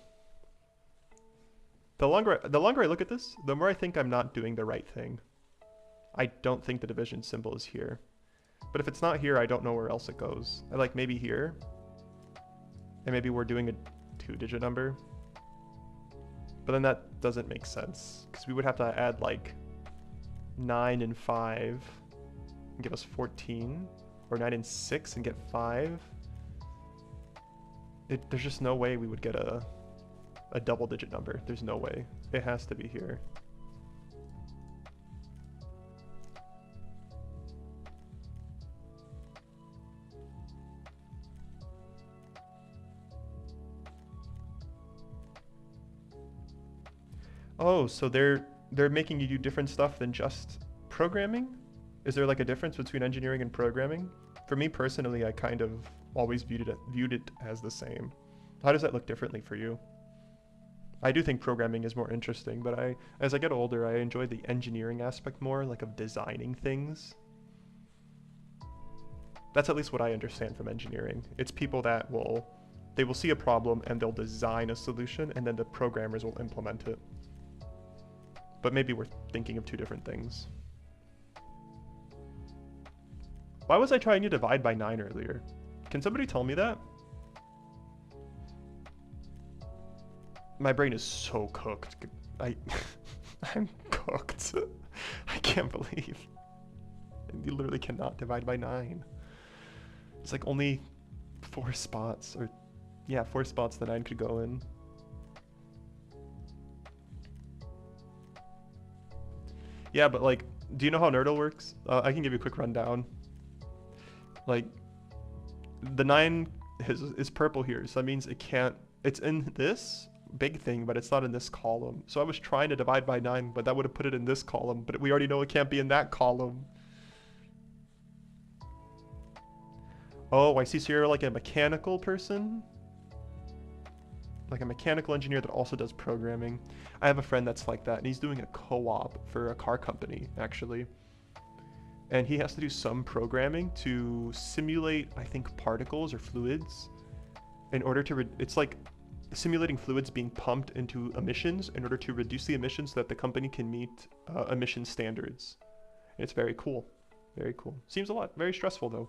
The longer I look at this, the more I think I'm not doing the right thing. I don't think the division symbol is here. But if it's not here, I don't know where else it goes. I like maybe here. And maybe we're doing a 2-digit number. But then that doesn't make sense, because we would have to add like 9 and 5 and give us 14, or 9 and 6 and get 5. There's just no way we would get a double-digit number. There's no way. It has to be here. Oh, so they're making you do different stuff than just programming? Is there like a difference between engineering and programming? For me personally, I kind of always viewed it as the same. How does that look differently for you? I do think programming is more interesting, but as I get older, I enjoy the engineering aspect more, like of designing things. That's at least what I understand from engineering. It's people that they will see a problem and they'll design a solution, and then the programmers will implement it. But maybe we're thinking of two different things. Why was I trying to divide by 9 earlier? Can somebody tell me that? My brain is so cooked. I'm cooked. I can't believe. You literally cannot divide by 9. It's like only 4 spots, or yeah, 4 spots the 9 could go in. Yeah, but like, do you know how Nerdle works? I can give you a quick rundown. Like, the 9 is purple here, so that means it's in this big thing, but it's not in this column. So I was trying to divide by 9, but that would have put it in this column, but we already know it can't be in that column. Oh, I see, so you're like a mechanical person? Like a mechanical engineer that also does programming. I have a friend that's like that, and he's doing a co-op for a car company, actually. And he has to do some programming to simulate, I think, particles or fluids in order to, it's like simulating fluids being pumped into emissions in order to reduce the emissions so that the company can meet emission standards. And it's very cool. Very cool. Seems a lot. Very stressful, though.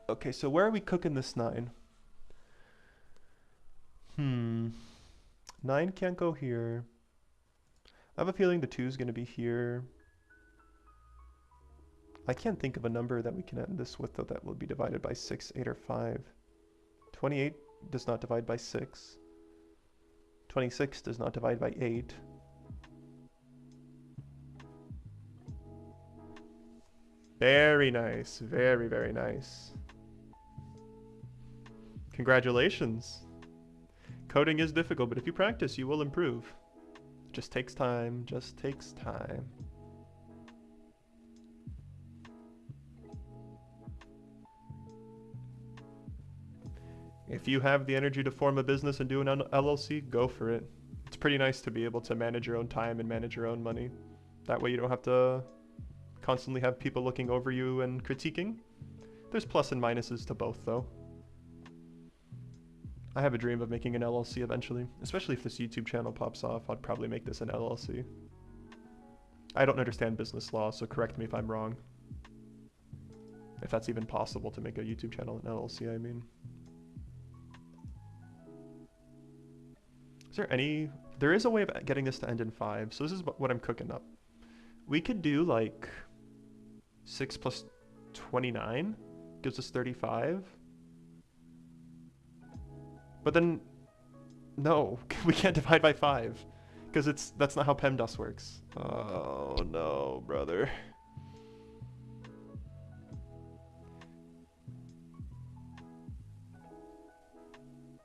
Okay, so where are we cooking this 9? 9 can't go here. I have a feeling the 2 is going to be here. I can't think of a number that we can end this with, though, that will be divided by 6, 8, or 5. 28 does not divide by 6. 26 does not divide by 8. Very nice. Very, very nice. Congratulations. Coding is difficult, but if you practice, you will improve. It just takes time. Just takes time. If you have the energy to form a business and do an LLC, go for it. It's pretty nice to be able to manage your own time and manage your own money. That way you don't have to constantly have people looking over you and critiquing. There's plus and minuses to both, though. I have a dream of making an LLC eventually, especially if this YouTube channel pops off. I'd probably make this an LLC. I don't understand business law, so correct me if I'm wrong. If that's even possible to make a YouTube channel an LLC, I mean. Is there any... There is a way of getting this to end in 5, so this is what I'm cooking up. We could do like 6 plus 29 gives us 35. But then, no, we can't divide by 5 because that's not how PEMDAS works. Oh no, brother.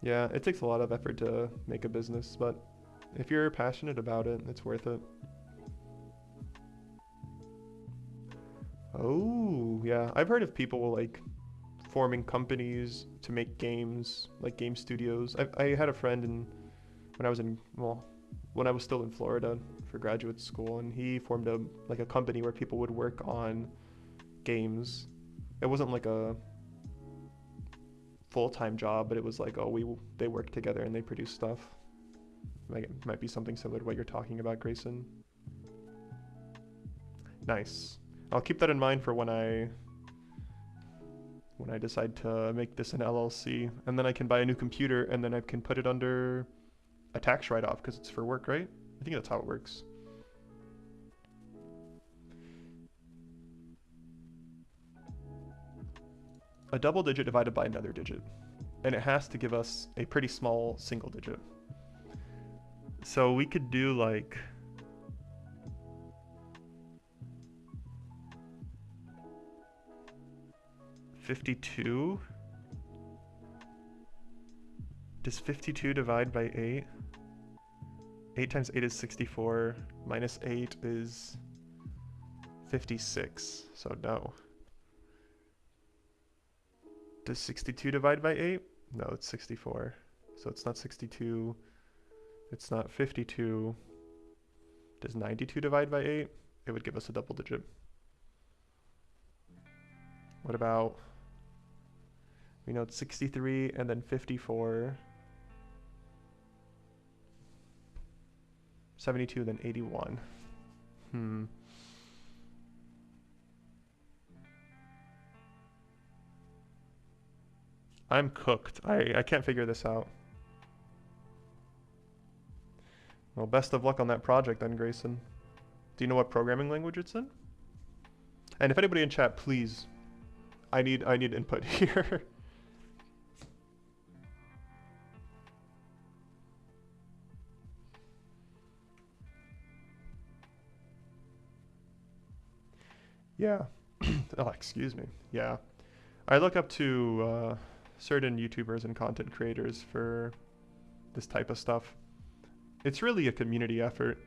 Yeah, it takes a lot of effort to make a business, but if you're passionate about it, it's worth it. Oh, yeah. I've heard of people like forming companies to make games, like game studios. I had a friend when I was still in Florida for graduate school, and he formed a company where people would work on games. It wasn't like a full-time job, but it was like, they work together and they produce stuff. Like, it might be something similar to what you're talking about, Grayson. Nice. I'll keep that in mind for when I decide to make this an LLC, and then I can buy a new computer, and then I can put it under a tax write-off because it's for work, right? I think that's how it works. A double digit divided by another digit, and it has to give us a pretty small single digit. So we could do like 52. Does 52 divide by 8? 8 times 8 is 64, minus 8 is 56, so no. Does 62 divide by 8? No, it's 64. So it's not 62, it's not 52. Does 92 divide by 8? It would give us a double digit. What about, we know it's 63 and then 54. 72, then 81. I'm cooked. I can't figure this out. Well, best of luck on that project then, Grayson. Do you know what programming language it's in? And if anybody in chat, please, I need input here. Yeah. Oh, excuse me. Yeah. I look up to certain YouTubers and content creators for this type of stuff. It's really a community effort.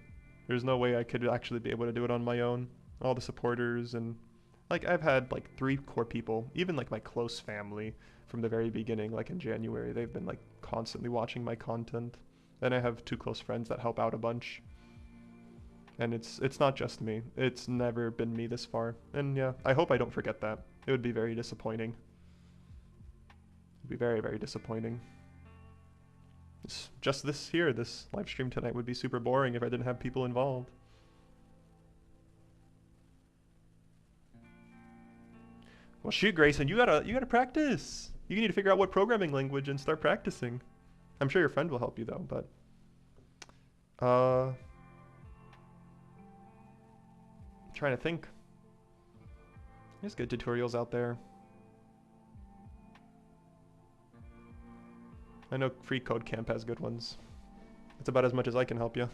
There's no way I could actually be able to do it on my own. All the supporters and like I've had like 3 core people, even like my close family from the very beginning, like in January, they've been like constantly watching my content. Then I have 2 close friends that help out a bunch. And it's not just me. It's never been me this far. And yeah, I hope I don't forget that. It would be very disappointing. It'd be very, very disappointing. Just this live stream tonight would be super boring if I didn't have people involved. Well, shoot, Grayson, you gotta practice. You need to figure out what programming language and start practicing. I'm sure your friend will help you though, but I'm trying to think. There's good tutorials out there. I know Free Code Camp has good ones. It's about as much as I can help you.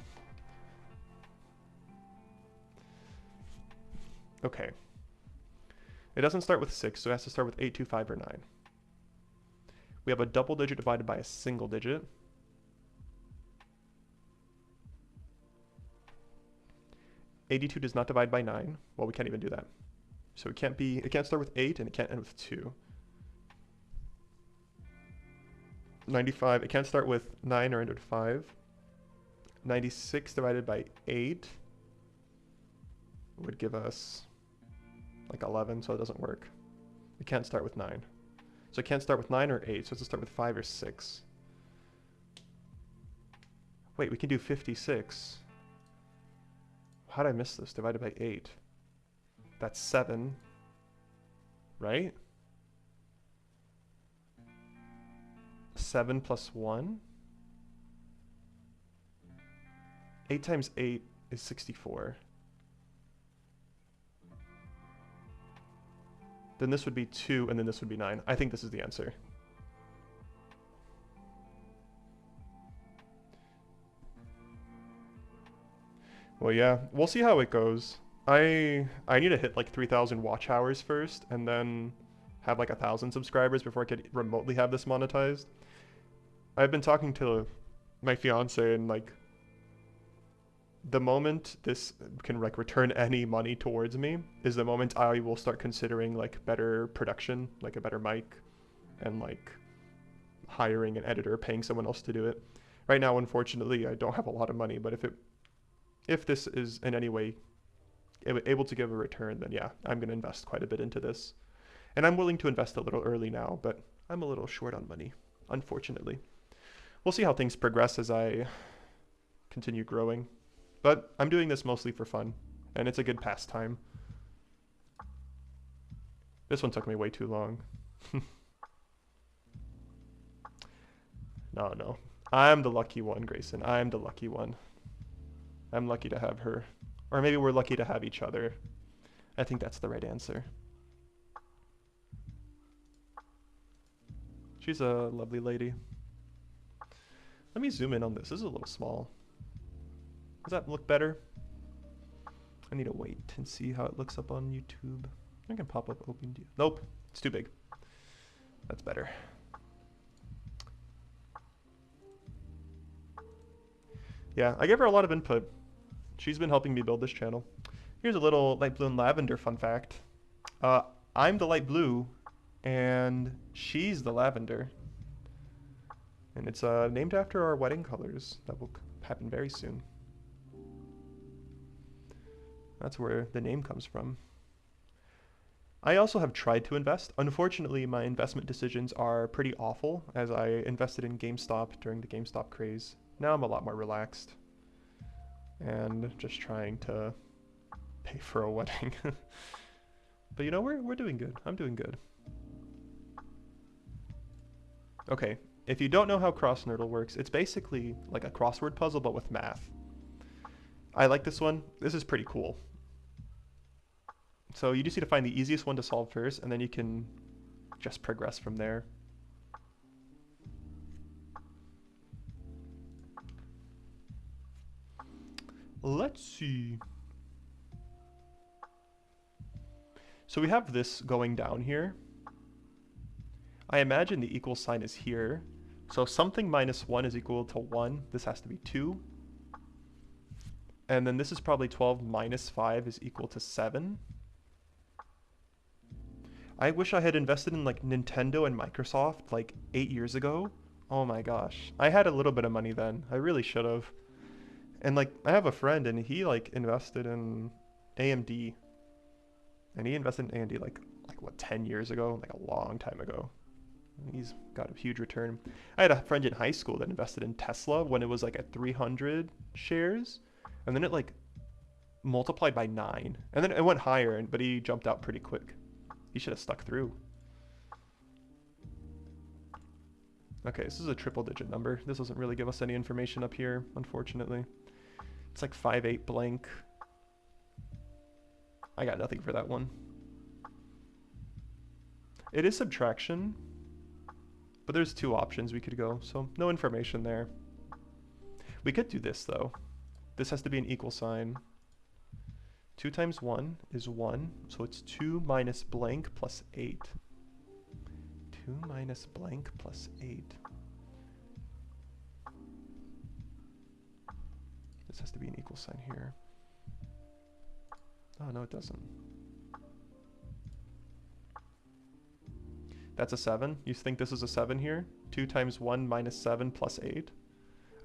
Okay. It doesn't start with 6, so it has to start with 8, 2, 5, or 9. We have a double digit divided by a single digit. $82 does not divide by 9. Well, we can't even do that. So it can't start with 8 and it can't end with 2. 95, it can't start with 9 or end with 5. 96 divided by 8 would give us like 11, so it doesn't work. It can't start with 9. So it can't start with 9 or 8, so it's to start with 5 or 6. Wait, we can do 56. How did I miss this? Divided by 8. That's 7, right? 7 plus 1. 8 times 8 is 64. Then this would be 2, and then this would be 9. I think this is the answer. Well, yeah, we'll see how it goes. I need to hit like 3,000 watch hours first, and then have like 1,000 subscribers before I could remotely have this monetized. I've been talking to my fiance, and like the moment this can like return any money towards me is the moment I will start considering like better production, like a better mic, and like hiring an editor, paying someone else to do it. Right now, unfortunately, I don't have a lot of money, but if it If this is in any way able to give a return, then yeah, I'm going to invest quite a bit into this. And I'm willing to invest a little early now, but I'm a little short on money, unfortunately. We'll see how things progress as I continue growing. But I'm doing this mostly for fun, and it's a good pastime. This one took me way too long. No. I'm the lucky one, Grayson. I'm the lucky one. I'm lucky to have her. Or maybe we're lucky to have each other. I think that's the right answer. She's a lovely lady. Let me zoom in on this. This is a little small. Does that look better? I need to wait and see how it looks up on YouTube. I can pop up open. Nope, it's too big. That's better. Yeah, I gave her a lot of input. She's been helping me build this channel. Here's a little light blue and lavender fun fact. I'm the light blue, and she's the lavender. And it's named after our wedding colors that will happen very soon. That's where the name comes from. I also have tried to invest. Unfortunately, my investment decisions are pretty awful, as I invested in GameStop during the GameStop craze. Now I'm a lot more relaxed and just trying to pay for a wedding. But you know, we're doing good. I'm doing good. Okay, if you don't know how Cross Nerdle works, it's basically like a crossword puzzle but with math. I like this one. This is pretty cool. So you just need to find the easiest one to solve first, and then you can just progress from there. Let's see. So we have this going down here. I imagine the equal sign is here. So something minus 1 is equal to 1. This has to be 2. And then this is probably 12 minus 5 is equal to 7. I wish I had invested in like Nintendo and Microsoft like 8 years ago. Oh my gosh. I had a little bit of money then. I really should have. And like I have a friend and he like invested in AMD. And he invested in AMD like what, 10 years ago? Like a long time ago. He's got a huge return. I had a friend in high school that invested in Tesla when it was like at 300 shares. And then it like multiplied by 9. And then it went higher, but he jumped out pretty quick. He should have stuck through. Okay, this is a triple digit number. This doesn't really give us any information up here, unfortunately. It's like 58 blank. I got nothing for that one. It is subtraction, but there's 2 options we could go, so no information there. We could do this though. This has to be an equal sign. 2 times 1 is 1, so it's 2 minus blank plus 8. 2 minus blank plus 8. This has to be an equal sign here. Oh, no, it doesn't. That's a 7. You think this is a 7 here? 2 times 1 minus 7 plus 8.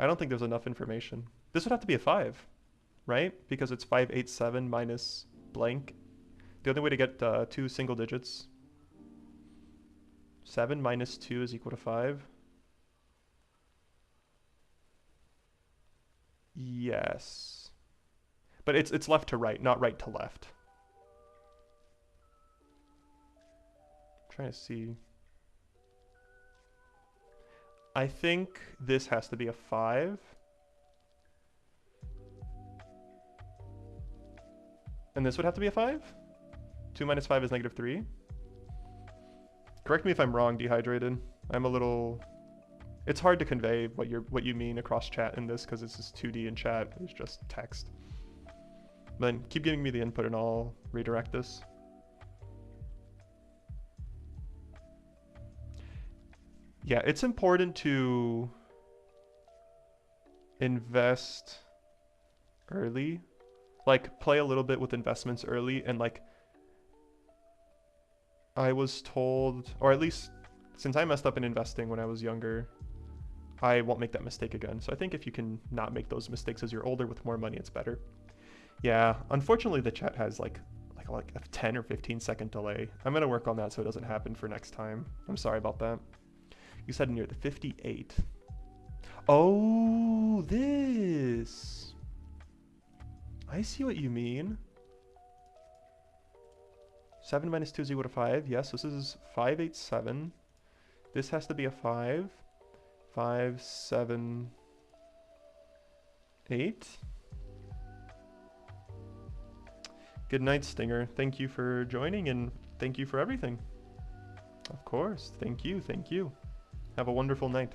I don't think there's enough information. This would have to be a 5, right? Because it's 587 minus blank. The only way to get 2 single digits. 7 minus 2 is equal to 5. Yes. But it's left to right, not right to left. I'm trying to see. I think this has to be a 5. And this would have to be a 5? 2 minus 5 is negative 3. Correct me if I'm wrong, Dehydrated. I'm a little... It's hard to convey what you mean across chat in this because this is 2D in chat. It's just text. Then keep giving me the input and I'll redirect this. Yeah, it's important to invest early. Like, play a little bit with investments early, and like, I was told, or at least since I messed up in investing when I was younger, I won't make that mistake again. So I think if you can not make those mistakes as you're older with more money, it's better. Yeah, unfortunately the chat has like a 10 or 15-second delay. I'm gonna work on that so it doesn't happen for next time. I'm sorry about that. You said near the 58. Oh, this. I see what you mean. 7 minus 2 is equal to 5. Yes, this is 5, 8, 7. This has to be a 5. 5, 7, 8. Good night, Stinger. Thank you for joining and thank you for everything. Of course. Thank you. Thank you. Have a wonderful night.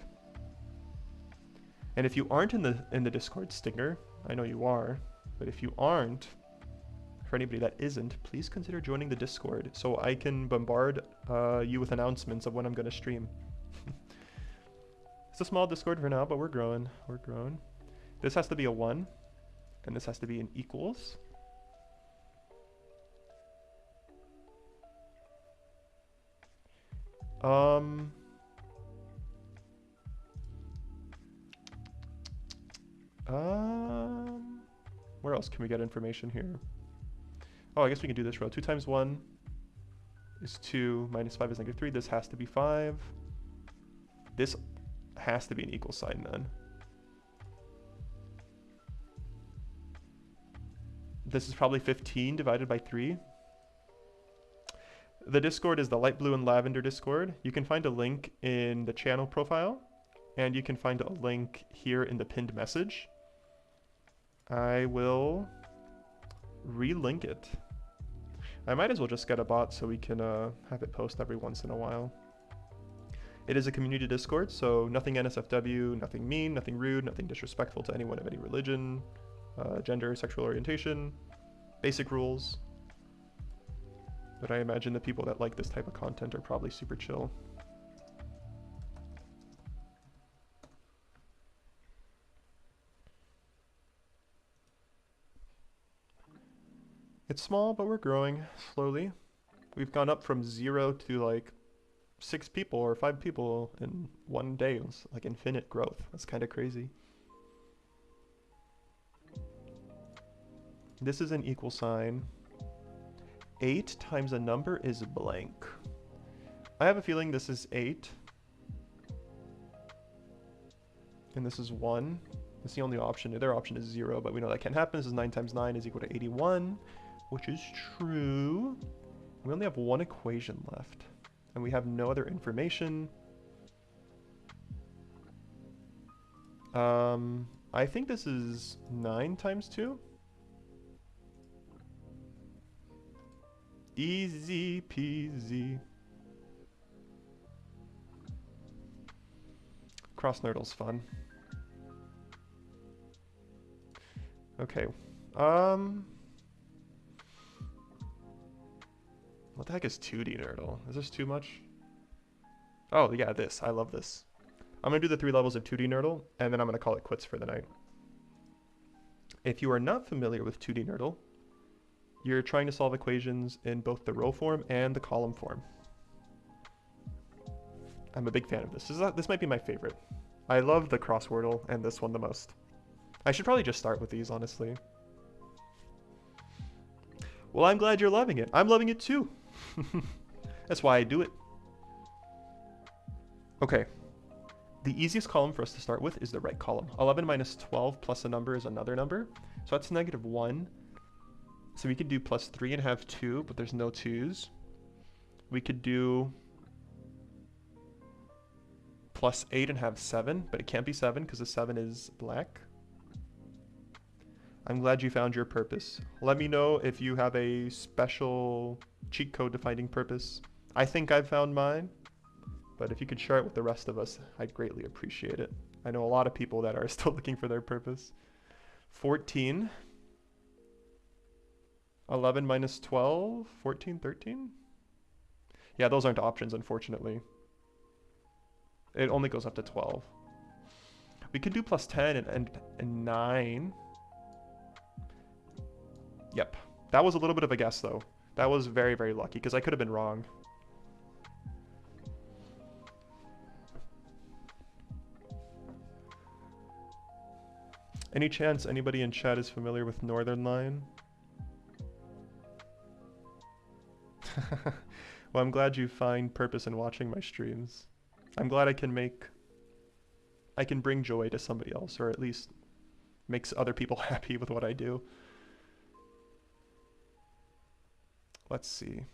And if you aren't in the Discord, Stinger, I know you are, but if you aren't, for anybody that isn't, please consider joining the Discord so I can bombard you with announcements of when I'm going to stream. It's a small Discord for now, but we're growing. We're growing. This has to be a 1, and this has to be an equals. Where else can we get information here? Oh, I guess we can do this row. 2 times 1 is 2, minus 5 is -3. This has to be 5. This has to be an equal sign then. This is probably 15 divided by 3. The Discord is the light blue and lavender Discord. You can find a link in the channel profile, and you can find a link here in the pinned message. I will relink it. I might as well just get a bot so we can have it post every once in a while. It is a community Discord, so nothing NSFW, nothing mean, nothing rude, nothing disrespectful to anyone of any religion, gender, sexual orientation, basic rules. But I imagine the people that like this type of content are probably super chill. It's small, but we're growing slowly. We've gone up from 0 to like 6 people or 5 people in one day. It was like infinite growth. That's kind of crazy. This is an equal sign. 8 times a number is blank. I have a feeling this is 8. And this is 1. That's the only option. Their option is 0, but we know that can't happen. This is 9 times 9 is equal to 81, which is true. We only have one equation left, and we have no other information. I think this is 9 times 2. Easy peasy. Cross Nerdle's fun. Okay. What the heck is 2D Nerdle? Is this too much? Oh, yeah, this. I love this. I'm going to do the 3 levels of 2D Nerdle, and then I'm going to call it quits for the night. If you are not familiar with 2D Nerdle, you're trying to solve equations in both the row form and the column form. I'm a big fan of this. This might be my favorite. I love the crosswordle and this one the most. I should probably just start with these, honestly. Well, I'm glad you're loving it. I'm loving it too. That's why I do it. Okay. The easiest column for us to start with is the right column. 11 minus 12 plus a number is another number. So that's -1. So we could do +3 and have 2, but there's no 2's. We could do +8 and have 7, but it can't be 7 because the 7 is black. I'm glad you found your purpose. Let me know if you have a special cheat code to finding purpose. I think I've found mine, but if you could share it with the rest of us, I'd greatly appreciate it. I know a lot of people that are still looking for their purpose. 14. 11 minus 12, 14, 13? Yeah, those aren't options, unfortunately. It only goes up to 12. We could do +10 and 9. Yep. That was a little bit of a guess, though. That was very, very lucky, because I could have been wrong. Any chance anybody in chat is familiar with Northern Line? Well, I'm glad you find purpose in watching my streams. I'm glad I can bring joy to somebody else, or at least makes other people happy with what I do. Let's see.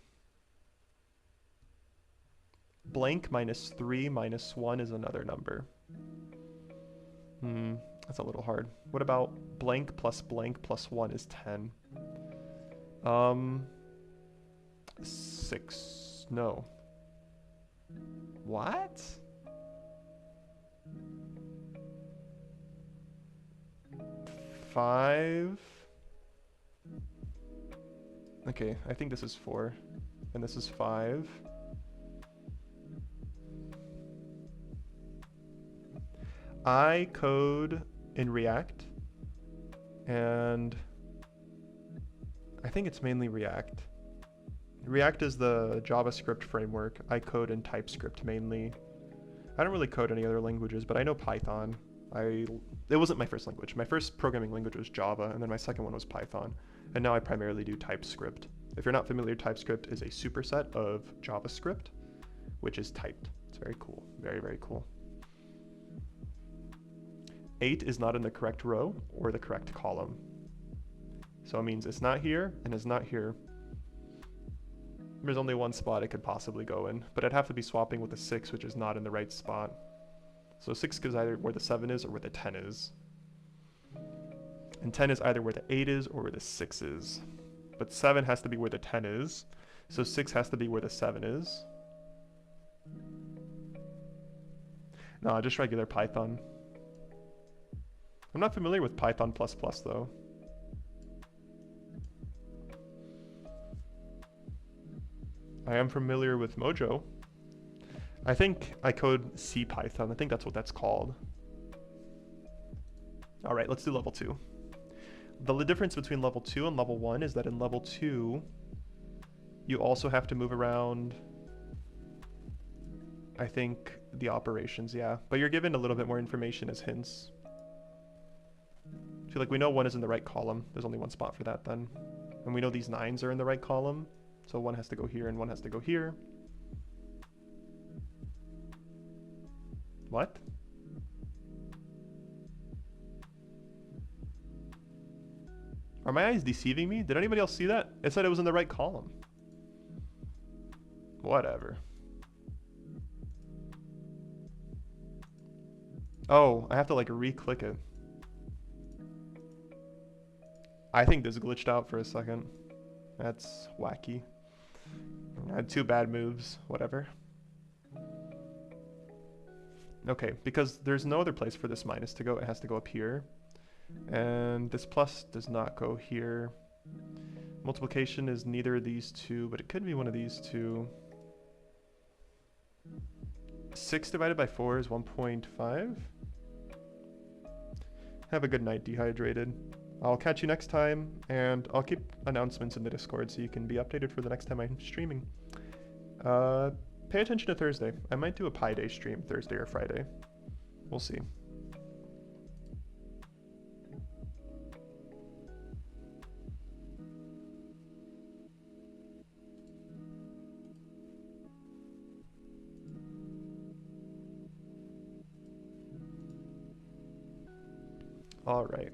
Blank minus 3 minus 1 is another number. That's a little hard. What about blank plus 1 is 10? 6. No. What? Five. Okay, I think this is 4. And this is 5. I code in React, and I think it's mainly React. React is the JavaScript framework. I code in TypeScript mainly. I don't really code any other languages, but I know Python. It wasn't my first language. My first programming language was Java, and then my second one was Python. And now I primarily do TypeScript. If you're not familiar, TypeScript is a superset of JavaScript, which is typed. It's very cool. Very, very cool. 8 is not in the correct row or the correct column. So it means it's not here and it's not here. There's only one spot it could possibly go in, but I'd have to be swapping with the 6, which is not in the right spot. So 6 goes either where the 7 is or where the 10 is. And 10 is either where the 8 is or where the 6 is. But 7 has to be where the 10 is. So 6 has to be where the 7 is. No, just regular Python. I'm not familiar with Python++ though. I am familiar with Mojo. I think I code C Python. I think that's what that's called. All right, let's do level 2. The difference between level 2 and level 1 is that in level 2, you also have to move around, I think, the operations, yeah. But you're given a little bit more information as hints. I feel like we know 1 is in the right column. There's only one spot for that then. And we know these 9s are in the right column. So 1 has to go here and 1 has to go here. What? Are my eyes deceiving me? Did anybody else see that? It said it was in the right column. Whatever. Oh, I have to like re-click it. I think this glitched out for a second. That's wacky. I had 2 bad moves, whatever. Okay, because there's no other place for this minus to go, it has to go up here. And this plus does not go here. Multiplication is neither of these two, but it could be one of these two. 6 divided by 4 is 1.5. Have a good night, Dehydrated. I'll catch you next time, and I'll keep announcements in the Discord so you can be updated for the next time I'm streaming. Pay attention to Thursday. I might do a Pi Day stream Thursday or Friday. We'll see. All right.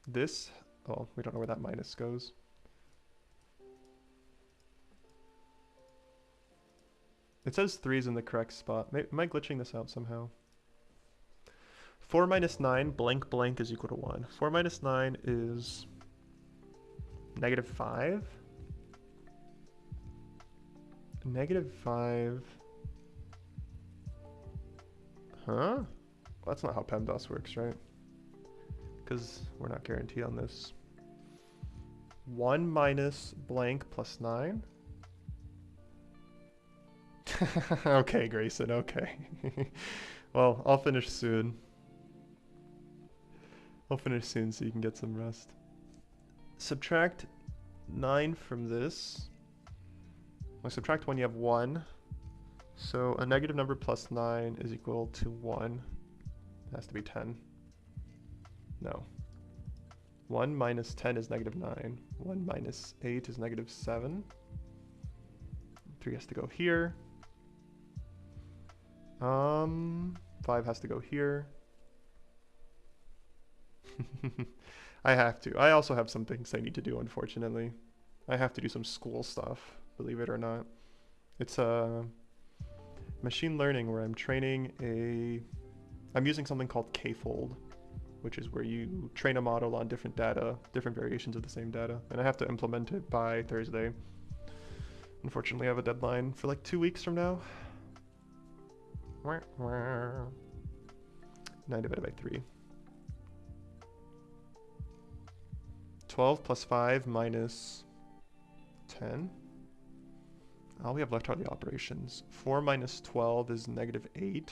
This, oh, we don't know where that minus goes. It says 3 is in the correct spot. Am I glitching this out somehow? 4 minus 9 blank blank is equal to 1. 4 minus 9 is -5. -5. Huh? Well, that's not how PEMDAS works, right? Because we're not guaranteed on this. 1 minus blank plus 9. Okay, Grayson, okay. Well, I'll finish soon. I'll finish soon so you can get some rest. Subtract 9 from this. Well, subtract 1, you have 1. So a negative number plus 9 is equal to 1. It has to be 10. No. 1 minus 10 is negative 9. 1 minus 8 is negative 7. 3 has to go here. 5 has to go here. I have to. I also have some things I need to do, unfortunately. I have to do some school stuff, believe it or not. It's machine learning where I'm training I'm using something called K-fold, which is where you train a model on different data, different variations of the same data, and I have to implement it by Thursday. Unfortunately, I have a deadline for like 2 weeks from now. 9 divided by 3. 12 plus 5 minus 10. All we have left are the operations. 4 minus 12 is negative 8.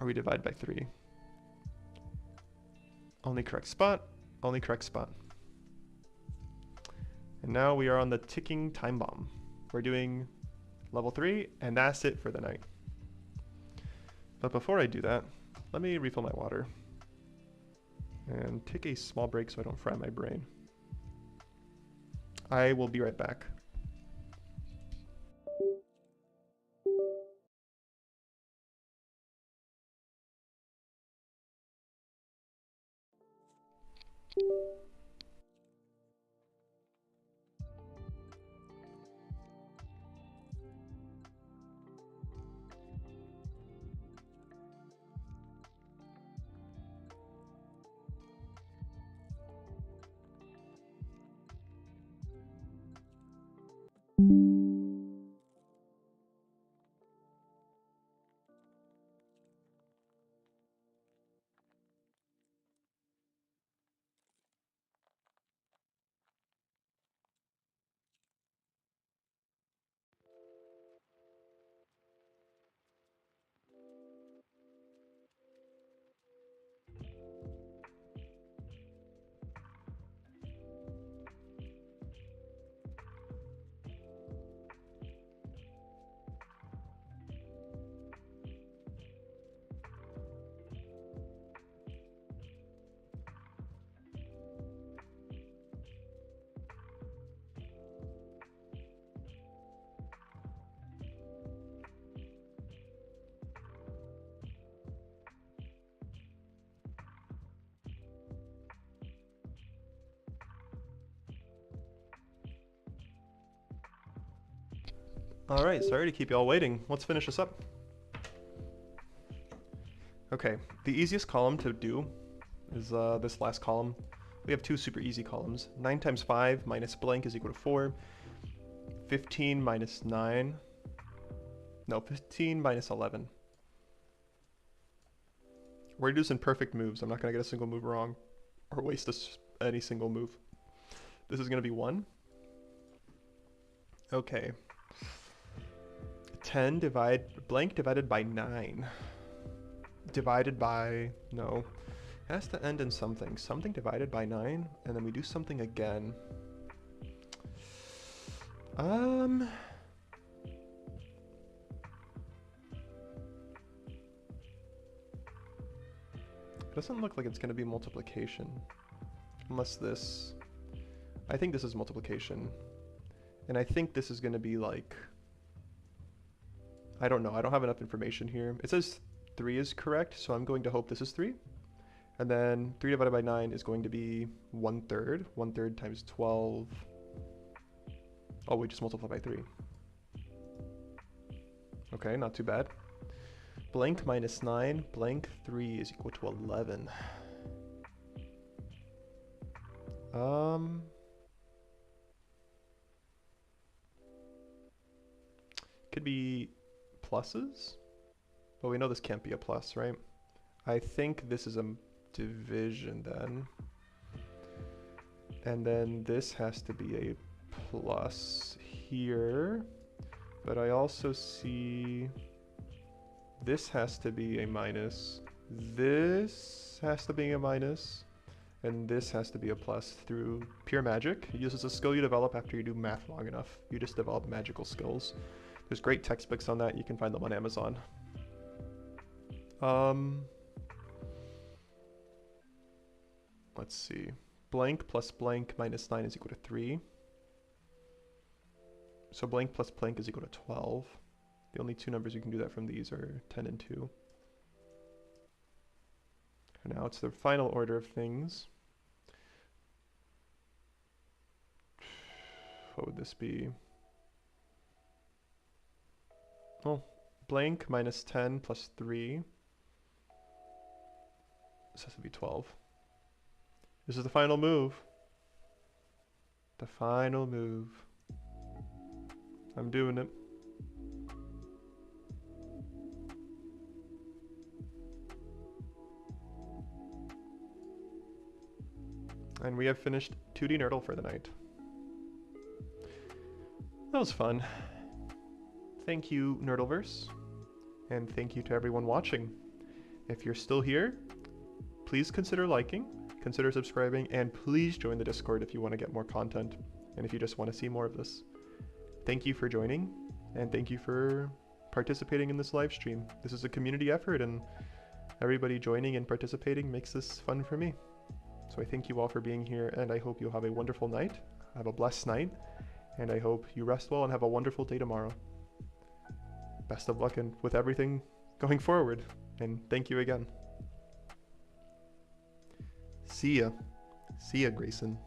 Or we divide by 3. Only correct spot. Only correct spot. And now we are on the ticking time bomb. We're doing level 3, and that's it for the night. But before I do that, let me refill my water. And take a small break so I don't fry my brain. I will be right back. All right, sorry to keep y'all waiting. Let's finish this up. Okay, the easiest column to do is this last column. We have 2 super easy columns. 9 times 5 minus blank is equal to 4. 15 minus 9. No, 15 minus 11. We're gonna do some perfect moves. I'm not gonna get a single move wrong or waste any single move. This is gonna be 1. Okay. 10 blank divided by 9. Divided by, no. It has to end in something. Something divided by 9, and then we do something again. It doesn't look like it's going to be multiplication. Unless this... I think this is multiplication. And I think this is going to be like... I don't know. I don't have enough information here. It says 3 is correct, so I'm going to hope this is 3. And then 3 divided by 9 is going to be 1/3. 1/3 times 12. Oh, we just multiply by 3. Okay, not too bad. Blank minus 9, blank 3 is equal to 11. Could be pluses? But we know this can't be a plus, right? I think this is a division then. And then this has to be a plus here. But I also see this has to be a minus. This has to be a minus. And this has to be a plus through pure magic. It uses a skill you develop after you do math long enough. You just develop magical skills. There's great textbooks on that. You can find them on Amazon. let's see. Blank plus blank minus 9 is equal to 3. So blank plus blank is equal to 12. The only two numbers you can do that from these are 10 and 2. And now it's the final order of things. What would this be? Oh, blank minus 10 plus 3. This has to be 12. This is the final move. The final move. I'm doing it. And we have finished 2D Nerdle for the night. That was fun. Thank you, Nerdleverse. And thank you to everyone watching. If you're still here, please consider liking, consider subscribing, and please join the Discord if you want to get more content and if you just want to see more of this. Thank you for joining, and thank you for participating in this live stream. This is a community effort, and everybody joining and participating makes this fun for me. So I thank you all for being here, and I hope you'll have a wonderful night, have a blessed night, and I hope you rest well and have a wonderful day tomorrow. Best of luck and with everything going forward, and thank you again. See ya. See ya, Grayson.